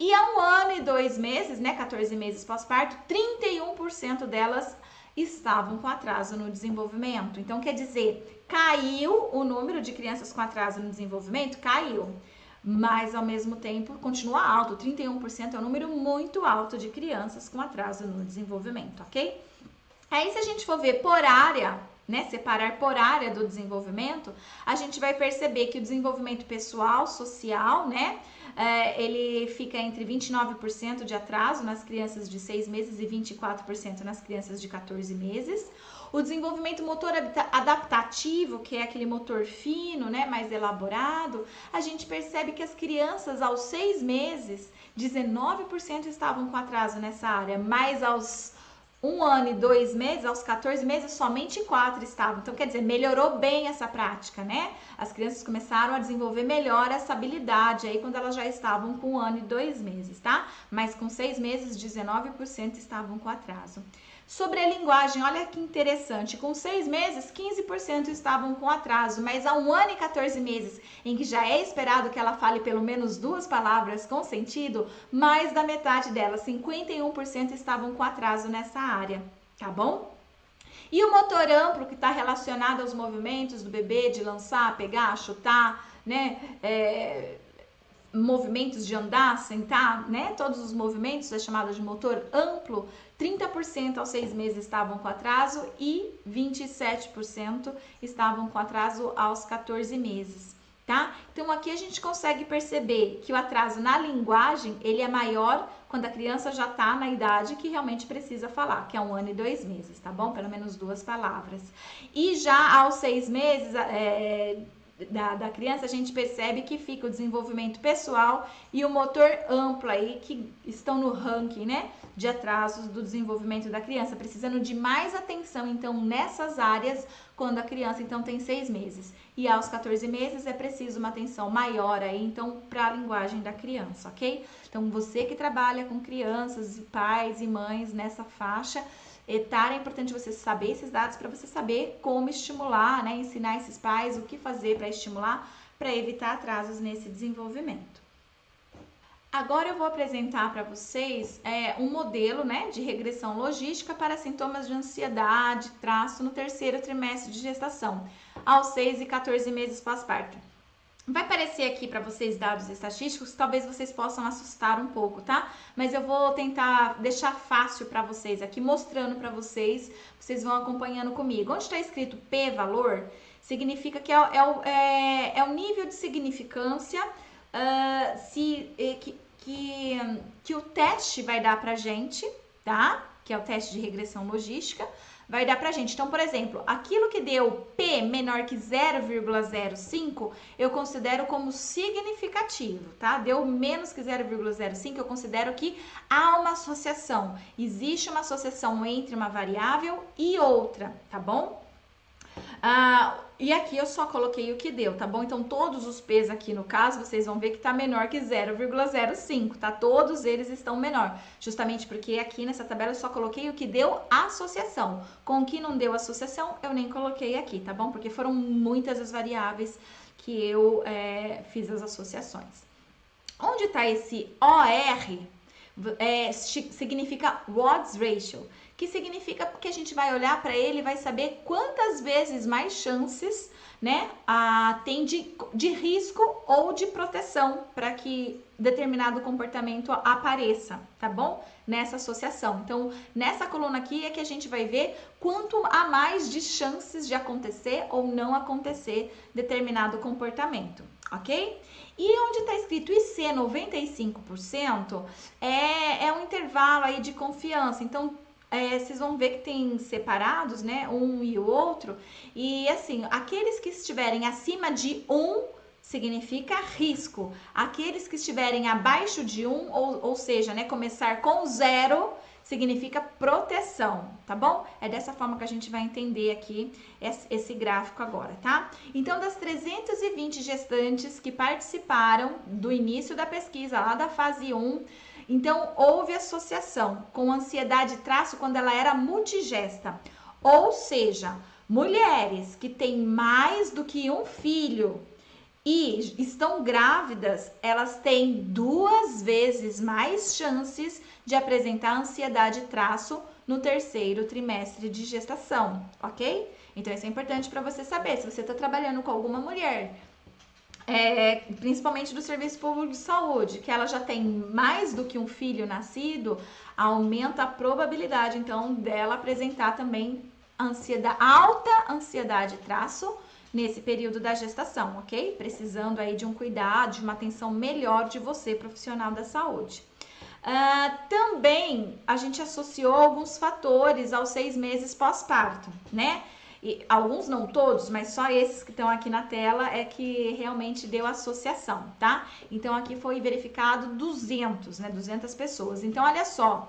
E a 1 ano e 2 meses, né, 14 meses pós-parto, 31% delas estavam com atraso no desenvolvimento. Então, quer dizer, caiu o número de crianças com atraso no desenvolvimento? Caiu. Mas, ao mesmo tempo, continua alto. 31% é um número muito alto de crianças com atraso no desenvolvimento, ok? Aí, se a gente for ver por área, né, separar por área do desenvolvimento, a gente vai perceber que o desenvolvimento pessoal, social, né, ele fica entre 29% de atraso nas crianças de 6 meses e 24% nas crianças de 14 meses. O desenvolvimento motor adaptativo, que é aquele motor fino, né, mais elaborado, a gente percebe que as crianças aos 6 meses, 19% estavam com atraso nessa área, mas aos 1 ano e 2 meses, aos 14 meses, somente 4 estavam. Então, quer dizer, melhorou bem essa prática, né? As crianças começaram a desenvolver melhor essa habilidade aí quando elas já estavam com 1 ano e 2 meses, tá? Mas com 6 meses, 19% estavam com atraso. Sobre a linguagem, olha que interessante, com 6 meses, 15% estavam com atraso, mas há 1 ano e 14 meses, em que já é esperado que ela fale pelo menos 2 palavras com sentido, mais da metade delas, 51% estavam com atraso nessa área, tá bom? E o motor amplo, que está relacionado aos movimentos do bebê, de lançar, pegar, chutar, né, movimentos de andar, sentar, né? Todos os movimentos é chamado de motor amplo. 30% aos 6 meses estavam com atraso e 27% estavam com atraso aos 14 meses, tá? Então aqui a gente consegue perceber que o atraso na linguagem, ele é maior quando a criança já tá na idade que realmente precisa falar, que é 1 ano e 2 meses, tá bom? Pelo menos 2 palavras. E já aos 6 meses, da criança, a gente percebe que fica o desenvolvimento pessoal e o motor amplo aí, que estão no ranking, né, de atrasos do desenvolvimento da criança, precisando de mais atenção, então, nessas áreas, quando a criança, então, tem 6 meses. E aos 14 meses é preciso uma atenção maior aí, então, para a linguagem da criança, ok? Então, você que trabalha com crianças, e pais e mães nessa faixa etária, é importante você saber esses dados para você saber como estimular, né, ensinar esses pais o que fazer para estimular, para evitar atrasos nesse desenvolvimento. Agora eu vou apresentar para vocês um modelo, né, de regressão logística para sintomas de ansiedade, traço no 3º trimestre de gestação, aos 6 e 14 meses pós-parto. Vai aparecer aqui para vocês dados estatísticos, talvez vocês possam assustar um pouco, tá? Mas eu vou tentar deixar fácil para vocês aqui, mostrando para vocês, vocês vão acompanhando comigo. Onde está escrito P-valor, significa que é o nível de significância que o teste vai dar pra gente, tá? Que é o teste de regressão logística, vai dar pra gente. Então, por exemplo, aquilo que deu P menor que 0,05, eu considero como significativo, tá? Deu menos que 0,05, eu considero que há uma associação. Existe uma associação entre uma variável e outra, tá bom? E aqui eu só coloquei o que deu, tá bom? Então, todos os P's aqui no caso, vocês vão ver que tá menor que 0,05, tá? Todos eles estão menor, justamente porque aqui nessa tabela eu só coloquei o que deu associação. Com o que não deu associação, eu nem coloquei aqui, tá bom? Porque foram muitas as variáveis que eu fiz as associações. Onde tá esse OR? Significa odds ratio, que significa que a gente vai olhar para ele e vai saber quantas vezes mais chances, né, tem de risco ou de proteção para que determinado comportamento apareça, tá bom? Nessa associação. Então, nessa coluna aqui é que a gente vai ver quanto há mais de chances de acontecer ou não acontecer determinado comportamento, ok? E onde está escrito IC 95%, é um intervalo aí de confiança. Então, vocês vão ver que tem separados, né, um e o outro. E assim, aqueles que estiverem acima de 1 significa risco. Aqueles que estiverem abaixo de 1, ou seja, né, começar com 0, significa proteção, tá bom? É dessa forma que a gente vai entender aqui esse gráfico agora, tá? Então, das 320 gestantes que participaram do início da pesquisa, lá da fase 1, então houve associação com ansiedade e traço quando ela era multigesta, ou seja, mulheres que têm mais do que um filho e estão grávidas, elas têm 2 vezes mais chances de apresentar ansiedade e traço no 3º trimestre de gestação, ok? Então, isso é importante para você saber. Se você está trabalhando com alguma mulher, principalmente do Serviço Público de Saúde, que ela já tem mais do que um filho nascido, aumenta a probabilidade, então, dela apresentar também alta ansiedade traço nesse período da gestação, ok? Precisando aí de um cuidado, de uma atenção melhor de você, profissional da saúde. Também a gente associou alguns fatores aos 6 meses pós-parto, né? E alguns, não todos, mas só esses que estão aqui na tela é que realmente deu associação, tá? Então aqui foi verificado 200, né? 200 pessoas. Então olha só,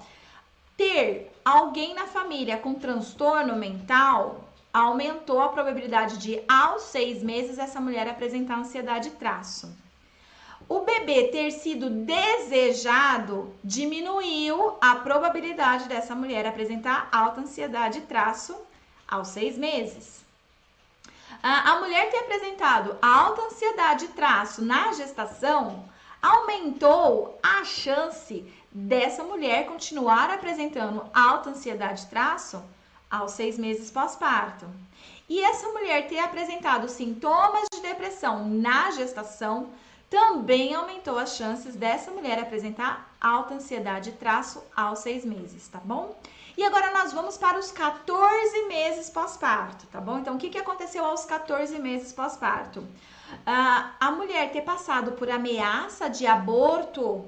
ter alguém na família com transtorno mental aumentou a probabilidade de, aos 6 meses, essa mulher apresentar ansiedade traço. O bebê ter sido desejado diminuiu a probabilidade dessa mulher apresentar alta ansiedade traço aos 6 meses. A mulher ter apresentado alta ansiedade traço na gestação aumentou a chance dessa mulher continuar apresentando alta ansiedade traço aos 6 meses pós-parto. E essa mulher ter apresentado sintomas de depressão na gestação também aumentou as chances dessa mulher apresentar alta ansiedade traço aos 6 meses, tá bom? E agora nós vamos para os 14 meses pós-parto, tá bom? Então, o que aconteceu aos 14 meses pós-parto? A mulher ter passado por ameaça de aborto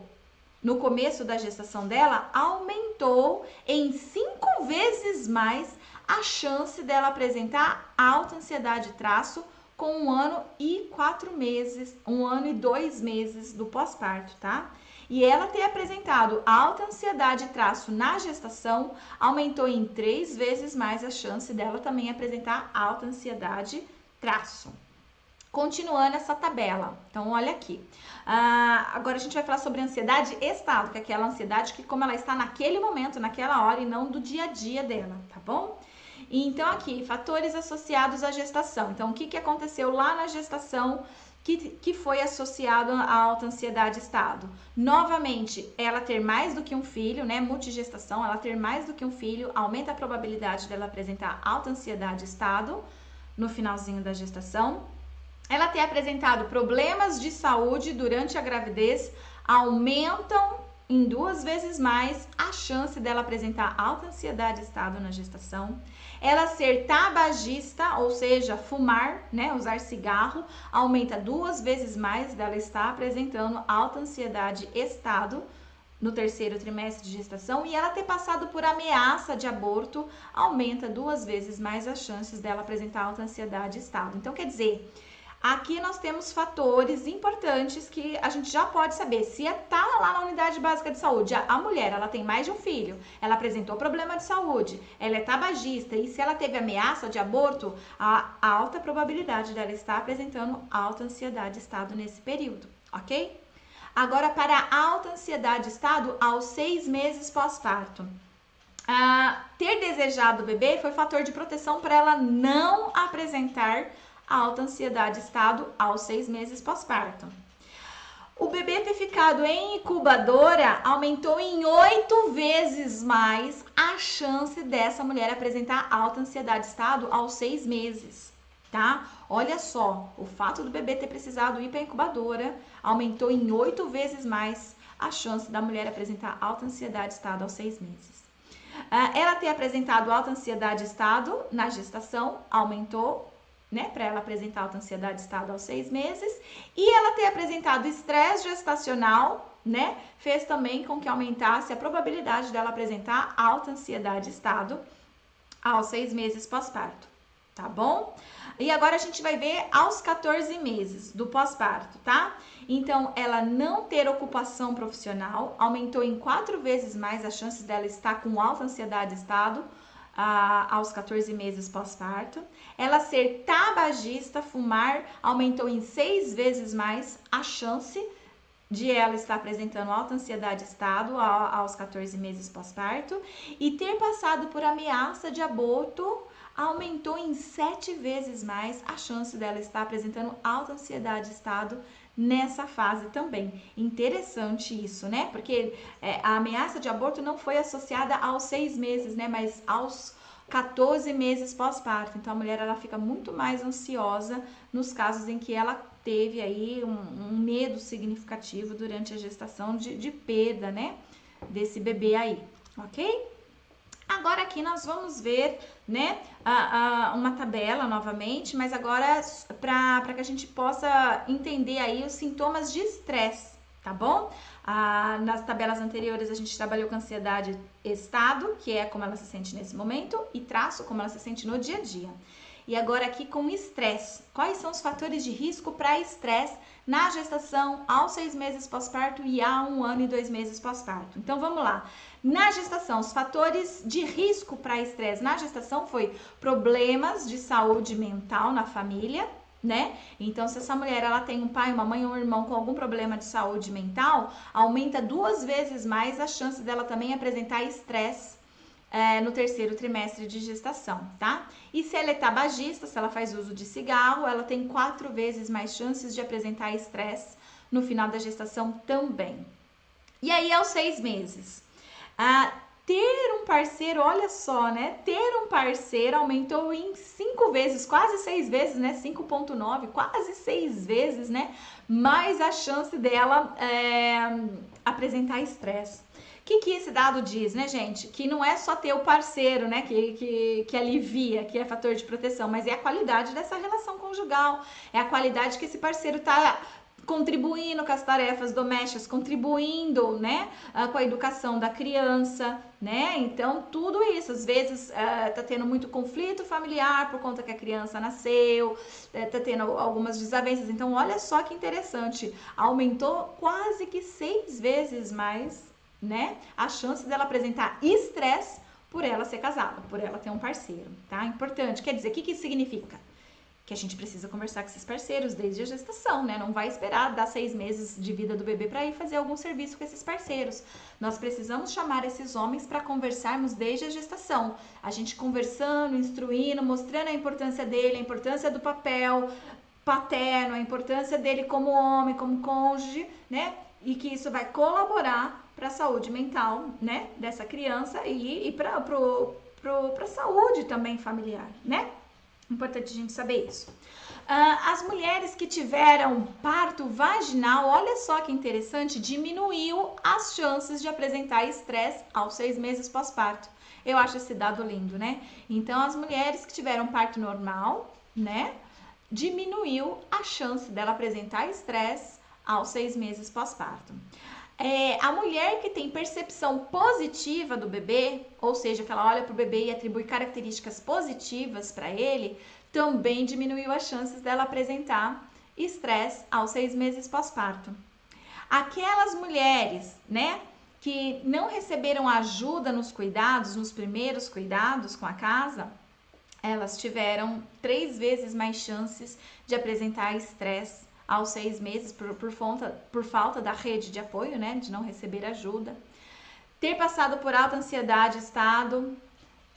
no começo da gestação dela aumentou em 5 vezes mais a chance dela apresentar alta ansiedade traço com 1 ano e 4 meses, 1 ano e 2 meses do pós-parto, tá? E ela ter apresentado alta ansiedade traço na gestação aumentou em 3 vezes mais a chance dela também apresentar alta ansiedade traço. Continuando essa tabela, então olha aqui. Agora a gente vai falar sobre ansiedade estado, que é aquela ansiedade que como ela está naquele momento, naquela hora e não do dia a dia dela, tá bom? Então aqui, fatores associados à gestação. Então o que aconteceu lá na gestação que foi associado à alta ansiedade estado? Novamente, ela ter mais do que um filho, né? Multigestação, ela ter mais do que um filho aumenta a probabilidade dela apresentar alta ansiedade estado no finalzinho da gestação. Ela ter apresentado problemas de saúde durante a gravidez aumentam em 2 vezes mais a chance dela apresentar alta ansiedade estado na gestação. Ela ser tabagista, ou seja, fumar, né, usar cigarro, aumenta 2 vezes mais dela estar apresentando alta ansiedade estado no 3º trimestre de gestação. E ela ter passado por ameaça de aborto aumenta 2 vezes mais as chances dela apresentar alta ansiedade estado. Então, quer dizer, aqui nós temos fatores importantes que a gente já pode saber. Se está lá na unidade básica de saúde, a mulher ela tem mais de um filho, ela apresentou problema de saúde, ela é tabagista e se ela teve ameaça de aborto, a alta probabilidade dela estar apresentando alta ansiedade estado nesse período, ok? Agora, para a alta ansiedade estado aos 6 meses pós-parto. Ter desejado o bebê foi fator de proteção para ela não apresentar alta ansiedade estado aos 6 meses pós-parto. O bebê ter ficado em incubadora aumentou em 8 vezes mais a chance dessa mulher apresentar alta ansiedade estado aos 6 meses, tá? Olha só, o fato do bebê ter precisado ir para a incubadora aumentou em 8 vezes mais a chance da mulher apresentar alta ansiedade estado aos 6 meses. Ela ter apresentado alta ansiedade estado na gestação aumentou, né, para ela apresentar alta ansiedade estado aos 6 meses, e ela ter apresentado estresse gestacional, né, fez também com que aumentasse a probabilidade dela apresentar alta ansiedade estado aos 6 meses pós-parto, tá bom? E agora a gente vai ver aos 14 meses do pós-parto, tá? Então, ela não ter ocupação profissional aumentou em 4 vezes mais as chances dela estar com alta ansiedade estado aos 14 meses pós-parto. Ela ser tabagista, fumar, aumentou em 6 vezes mais a chance de ela estar apresentando alta ansiedade estado aos 14 meses pós-parto. E ter passado por ameaça de aborto aumentou em 7 vezes mais a chance dela estar apresentando alta ansiedade estado nessa fase também. Interessante isso, né? Porque a ameaça de aborto não foi associada aos 6 meses, né? Mas aos 14 meses pós-parto. Então, a mulher ela fica muito mais ansiosa nos casos em que ela teve aí um medo significativo durante a gestação de perda, né? Desse bebê aí, ok? Agora aqui nós vamos ver, né, uma tabela novamente, mas agora para que a gente possa entender aí os sintomas de estresse, tá bom? Nas tabelas anteriores a gente trabalhou com ansiedade, estado, que é como ela se sente nesse momento, e traço, como ela se sente no dia a dia. E agora aqui com estresse. Quais são os fatores de risco para estresse na gestação, aos 6 meses pós-parto e a 1 ano e 2 meses pós-parto? Então vamos lá. Na gestação, os fatores de risco para estresse na gestação foi problemas de saúde mental na família, né? Então, se essa mulher ela tem um pai, uma mãe ou um irmão com algum problema de saúde mental, aumenta 2 vezes mais a chance dela também apresentar estresse no terceiro trimestre de gestação, tá? E se ela é tabagista, se ela faz uso de cigarro, ela tem 4 vezes mais chances de apresentar estresse no final da gestação também. E aí, aos 6 meses, ter um parceiro, olha só, né? Ter um parceiro aumentou em 5 vezes, quase 6 vezes, né? 5,9, quase 6 vezes, né? Mais a chance dela apresentar estresse. O que esse dado diz, né, gente? Que não é só ter o parceiro, né, que alivia, que é fator de proteção, mas é a qualidade dessa relação conjugal, é a qualidade que esse parceiro tá contribuindo com as tarefas domésticas, contribuindo, né, com a educação da criança, né? Então, tudo isso, às vezes, tá tendo muito conflito familiar por conta que a criança nasceu, tá tendo algumas desavenças. Então, olha só que interessante, aumentou quase que 6 vezes mais, né, a chance dela apresentar estresse por ela ser casada, por ela ter um parceiro, tá? Importante. Quer dizer, o que isso significa? Que a gente precisa conversar com esses parceiros desde a gestação, né? Não vai esperar dar 6 meses de vida do bebê para ir fazer algum serviço com esses parceiros. Nós precisamos chamar esses homens para conversarmos desde a gestação. A gente conversando, instruindo, mostrando a importância dele, a importância do papel paterno, a importância dele como homem, como cônjuge, né? E que isso vai colaborar para a saúde mental, né, dessa criança e para a saúde também familiar, né? Importante a gente saber isso. As mulheres que tiveram parto vaginal, olha só que interessante, diminuiu as chances de apresentar estresse aos 6 meses pós-parto. Eu acho esse dado lindo, né? Então, as mulheres que tiveram parto normal, né, diminuiu a chance dela apresentar estresse aos 6 meses pós-parto. A mulher que tem percepção positiva do bebê, ou seja, que ela olha para o bebê e atribui características positivas para ele, também diminuiu as chances dela apresentar estresse aos 6 meses pós-parto. Aquelas mulheres, né, que não receberam ajuda nos cuidados, nos primeiros cuidados com a casa, elas tiveram 3 vezes mais chances de apresentar estresse aos 6 meses por falta da rede de apoio, né, de não receber ajuda. Ter passado por alta ansiedade, estado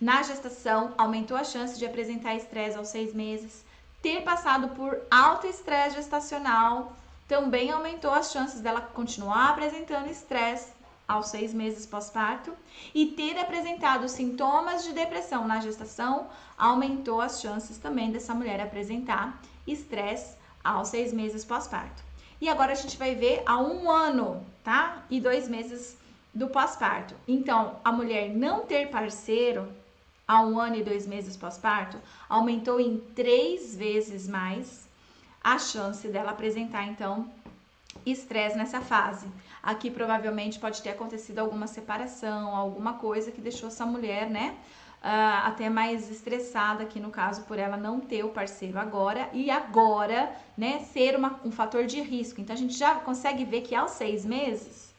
na gestação, aumentou a chance de apresentar estresse aos 6 meses. Ter passado por alto estresse gestacional também aumentou as chances dela continuar apresentando estresse aos 6 meses pós-parto. E ter apresentado sintomas de depressão na gestação aumentou as chances também dessa mulher apresentar estresse aos 6 meses pós-parto. E agora a gente vai ver a 1 ano, tá? E 2 meses do pós-parto. Então, a mulher não ter parceiro a 1 ano e 2 meses pós-parto aumentou em 3 vezes mais a chance dela apresentar, então, estresse nessa fase. Aqui provavelmente pode ter acontecido alguma separação, alguma coisa que deixou essa mulher, né, até mais estressada aqui no caso por ela não ter o parceiro agora e agora, né, ser um fator de risco. Então a gente já consegue ver que aos 6 meses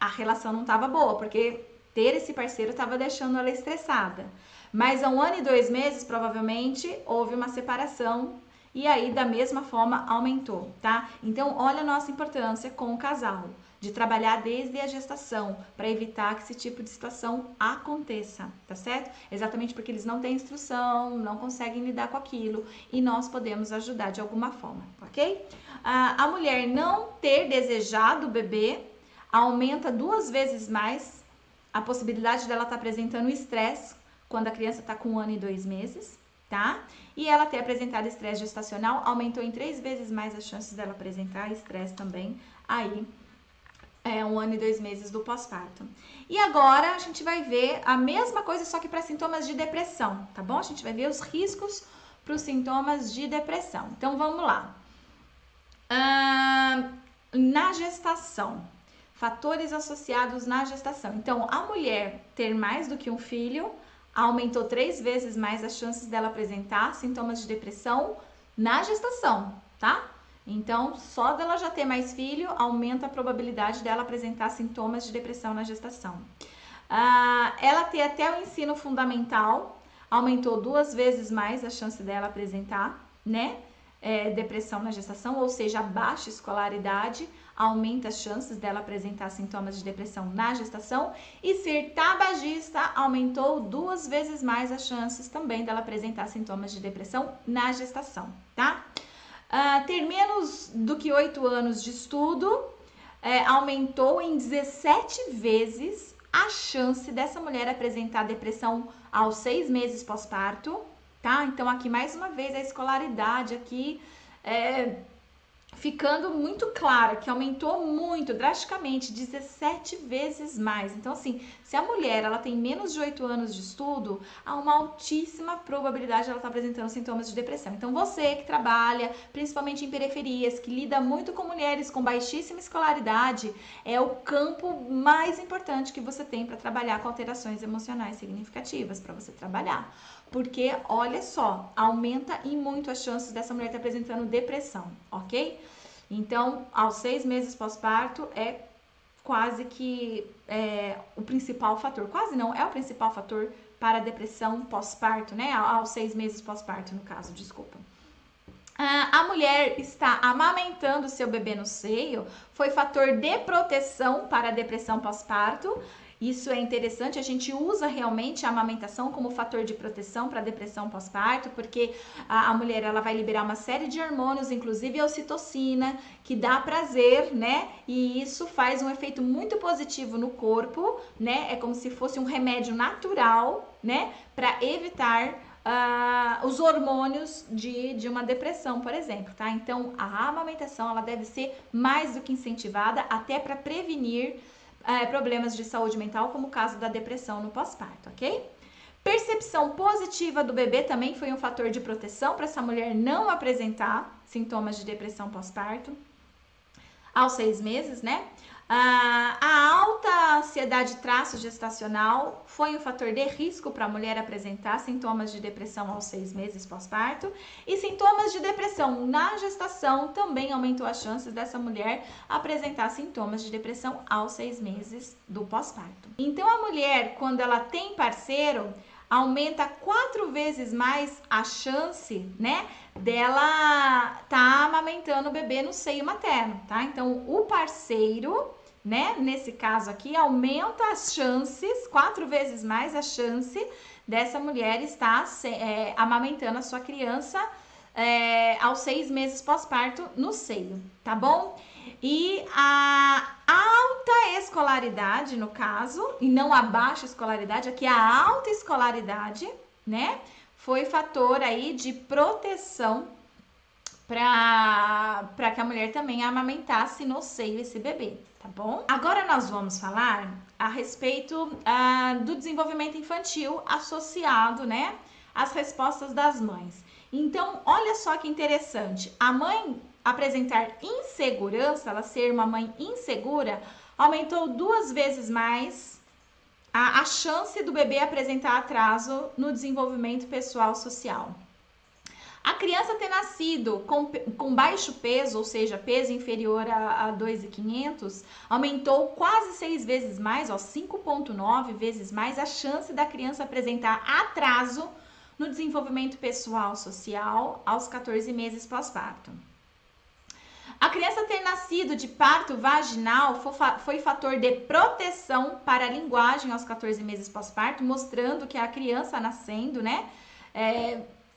a relação não estava boa, porque ter esse parceiro estava deixando ela estressada. Mas a 1 ano e 2 meses provavelmente houve uma separação e aí da mesma forma aumentou, tá? Então olha a nossa importância com o casal de trabalhar desde a gestação para evitar que esse tipo de situação aconteça, tá certo? Exatamente porque eles não têm instrução, não conseguem lidar com aquilo e nós podemos ajudar de alguma forma, ok? A mulher não ter desejado o bebê aumenta 2 vezes mais a possibilidade dela estar apresentando estresse quando a criança está com 1 ano e 2 meses, tá? E ela ter apresentado estresse gestacional aumentou em 3 vezes mais as chances dela apresentar estresse também aí 1 ano e 2 meses do pós-parto. E agora a gente vai ver a mesma coisa, só que para sintomas de depressão, tá bom? A gente vai ver os riscos para os sintomas de depressão. Então vamos lá. Na gestação, fatores associados na gestação. Então, a mulher ter mais do que um filho aumentou 3 vezes mais as chances dela apresentar sintomas de depressão na gestação, tá? Então, só dela já ter mais filho, aumenta a probabilidade dela apresentar sintomas de depressão na gestação. Ela ter até o ensino fundamental, aumentou 2 vezes mais a chance dela apresentar, né? Depressão na gestação, ou seja, a baixa escolaridade aumenta as chances dela apresentar sintomas de depressão na gestação, e ser tabagista aumentou 2 vezes mais as chances também dela apresentar sintomas de depressão na gestação, tá? Ter menos do que 8 anos de estudo aumentou em 17 vezes a chance dessa mulher apresentar depressão aos 6 meses pós-parto, tá? Então, aqui, mais uma vez, a escolaridade aqui ficando muito clara, que aumentou muito, drasticamente, 17 vezes mais. Então, assim, se a mulher ela tem menos de 8 anos de estudo, há uma altíssima probabilidade de ela estar apresentando sintomas de depressão. Então, você que trabalha, principalmente em periferias, que lida muito com mulheres com baixíssima escolaridade, é o campo mais importante que você tem para trabalhar com alterações emocionais significativas, para você trabalhar. Porque, olha só, aumenta e muito as chances dessa mulher estar apresentando depressão, ok? Então, aos 6 meses pós-parto é quase que o principal fator. Quase não, é o principal fator para a depressão pós-parto, né? Aos 6 meses pós-parto, no caso, desculpa. A mulher está amamentando seu bebê no seio, foi fator de proteção para a depressão pós-parto. Isso é interessante, a gente usa realmente a amamentação como fator de proteção para a depressão pós-parto, porque a mulher ela vai liberar uma série de hormônios, inclusive a ocitocina, que dá prazer, né? E isso faz um efeito muito positivo no corpo, né? É como se fosse um remédio natural, né? Para evitar os hormônios de uma depressão, por exemplo, tá? Então, a amamentação ela deve ser mais do que incentivada, até para prevenir problemas de saúde mental, como o caso da depressão no pós-parto, ok? Percepção positiva do bebê também foi um fator de proteção para essa mulher não apresentar sintomas de depressão pós-parto aos 6 meses, né? A alta ansiedade traço gestacional foi um fator de risco para a mulher apresentar sintomas de depressão aos 6 meses pós-parto, e sintomas de depressão na gestação também aumentou as chances dessa mulher apresentar sintomas de depressão aos 6 meses do pós-parto. Então, a mulher, quando ela tem parceiro, aumenta 4 vezes mais a chance, né, dela tá amamentando o bebê no seio materno, tá? Então, o parceiro, né, nesse caso aqui, aumenta as chances, 4 vezes mais a chance dessa mulher estar amamentando a sua criança aos 6 meses pós-parto no seio, tá bom? E a alta escolaridade, no caso, e não a baixa escolaridade, aqui a alta escolaridade, né, foi fator aí de proteção para que a mulher também amamentasse no seio esse bebê, tá bom? Agora nós vamos falar a respeito do desenvolvimento infantil associado, né, às respostas das mães. Então, olha só que interessante, a mãe apresentar insegurança, ela ser uma mãe insegura, aumentou 2 vezes mais a chance do bebê apresentar atraso no desenvolvimento pessoal social. A criança ter nascido com baixo peso, ou seja, peso inferior a 2.500, aumentou quase 6 vezes mais, 5,9 vezes mais a chance da criança apresentar atraso no desenvolvimento pessoal social aos 14 meses pós-parto. A criança ter nascido de parto vaginal foi fator de proteção para a linguagem aos 14 meses pós-parto, mostrando que a criança nascendo, né,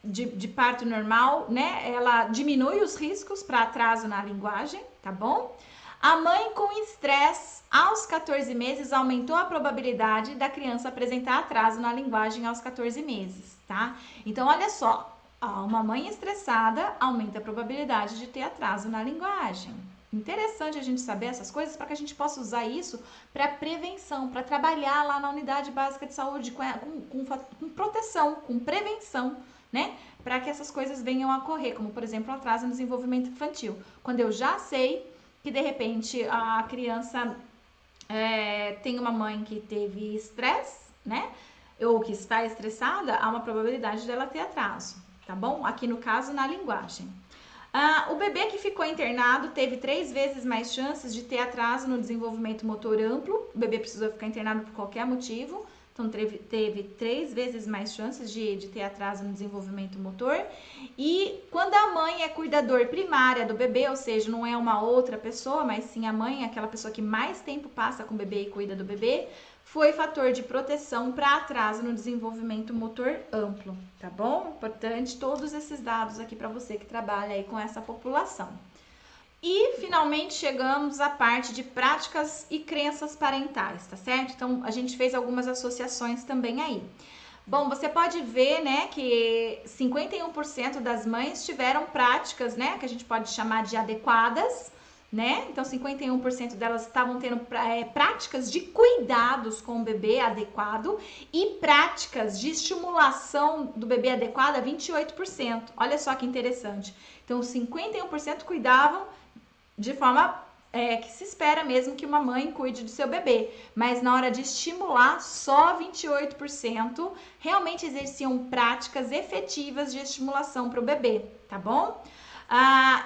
de parto normal, né, ela diminui os riscos para atraso na linguagem, tá bom? A mãe com estresse aos 14 meses aumentou a probabilidade da criança apresentar atraso na linguagem aos 14 meses, tá? Então, olha só, uma mãe estressada aumenta a probabilidade de ter atraso na linguagem, Interessante a gente saber essas coisas para que a gente possa usar isso para prevenção, para trabalhar lá na unidade básica de saúde com proteção, com prevenção, né? Para que essas coisas venham a ocorrer, como por exemplo, atraso no desenvolvimento infantil. Quando eu já sei que de repente a criança tem uma mãe que teve estresse, né? Ou que está estressada, há uma probabilidade dela ter atraso, tá bom? Aqui no caso, na linguagem. O bebê que ficou internado teve 3 vezes mais chances de ter atraso no desenvolvimento motor amplo. O bebê precisou ficar internado por qualquer motivo, então teve 3 vezes mais chances de ter atraso no desenvolvimento motor. E quando a mãe é cuidador primária do bebê, ou seja, não é uma outra pessoa, mas sim a mãe, aquela pessoa que mais tempo passa com o bebê e cuida do bebê, foi fator de proteção para atraso no desenvolvimento motor amplo, tá bom? Importante todos esses dados aqui para você que trabalha aí com essa população. E finalmente chegamos à parte de práticas e crenças parentais, tá certo? Então a gente fez algumas associações também aí. Bom, você pode ver, né, que 51% das mães tiveram práticas, né, que a gente pode chamar de adequadas, né? Então, 51% delas estavam tendo práticas de cuidados com o bebê adequado e práticas de estimulação do bebê adequada, 28%. Olha só que interessante. Então, 51% cuidavam de forma que se espera mesmo que uma mãe cuide do seu bebê, mas na hora de estimular, só 28% realmente exerciam práticas efetivas de estimulação para o bebê, tá bom?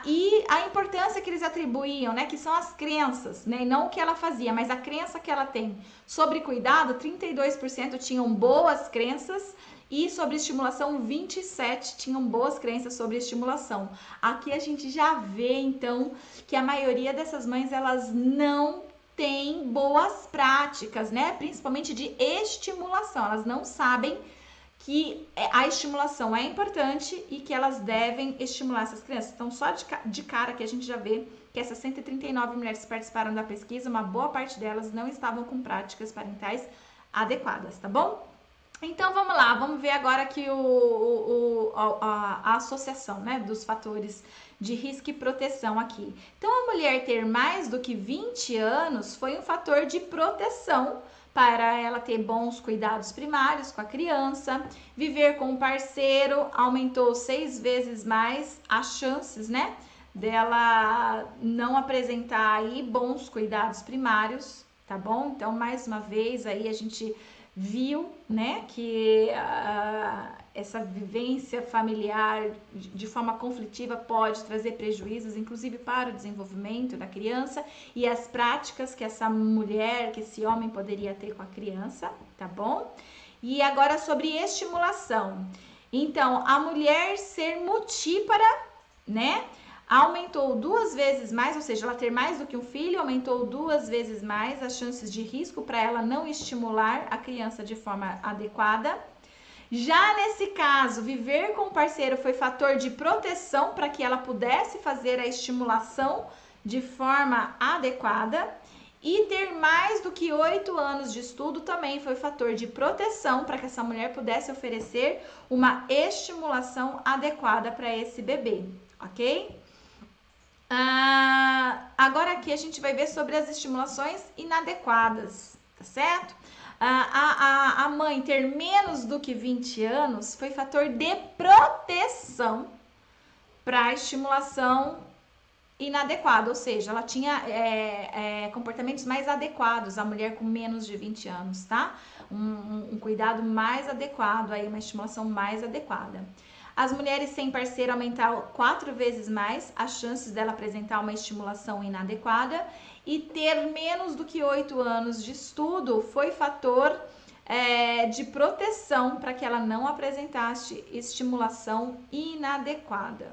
E a importância que eles atribuíam, né, que são as crenças, né, e não o que ela fazia, mas a crença que ela tem sobre cuidado, 32% tinham boas crenças e sobre estimulação, 27% tinham boas crenças sobre estimulação. Aqui a gente já vê, então, que a maioria dessas mães, elas não têm boas práticas, né, principalmente de estimulação, elas não sabem que a estimulação é importante e que elas devem estimular essas crianças. Então, só de cara que a gente já vê que essas 139 mulheres que participaram da pesquisa, uma boa parte delas não estavam com práticas parentais adequadas, tá bom? Então, vamos lá, vamos ver agora aqui a associação, né, dos fatores de risco e proteção aqui. Então, a mulher ter mais do que 20 anos foi um fator de proteção para ela ter bons cuidados primários com a criança. Viver com um parceiro aumentou 6 vezes mais as chances, né, dela não apresentar aí bons cuidados primários, tá bom? Então, mais uma vez aí a gente viu, né, que essa vivência familiar de forma conflitiva pode trazer prejuízos, inclusive para o desenvolvimento da criança e as práticas que essa mulher, que esse homem poderia ter com a criança, tá bom? E agora sobre estimulação. Então, a mulher ser multípara, né, aumentou 2 vezes mais, ou seja, ela ter mais do que um filho, aumentou 2 vezes mais as chances de risco para ela não estimular a criança de forma adequada. Já nesse caso, viver com o parceiro foi fator de proteção para que ela pudesse fazer a estimulação de forma adequada. E ter mais do que 8 anos de estudo também foi fator de proteção para que essa mulher pudesse oferecer uma estimulação adequada para esse bebê, ok? Agora aqui a gente vai ver sobre as estimulações inadequadas, tá certo? A mãe ter menos do que 20 anos foi fator de proteção para a estimulação inadequada, ou seja, ela tinha comportamentos mais adequados, a mulher com menos de 20 anos, tá? Um cuidado mais adequado, aí, uma estimulação mais adequada. As mulheres sem parceiro aumentaram 4 vezes mais as chances dela apresentar uma estimulação inadequada e ter menos do que 8 anos de estudo foi fator de proteção para que ela não apresentasse estimulação inadequada.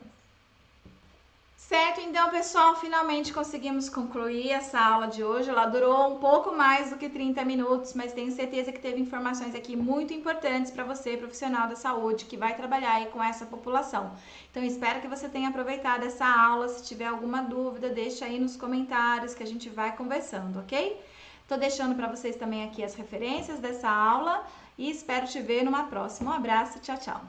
Certo, então, pessoal, finalmente conseguimos concluir essa aula de hoje. Ela durou um pouco mais do que 30 minutos, mas tenho certeza que teve informações aqui muito importantes para você, profissional da saúde, que vai trabalhar aí com essa população. Então, espero que você tenha aproveitado essa aula. Se tiver alguma dúvida, deixa aí nos comentários que a gente vai conversando, ok? Tô deixando para vocês também aqui as referências dessa aula e espero te ver numa próxima. Um abraço, tchau, tchau!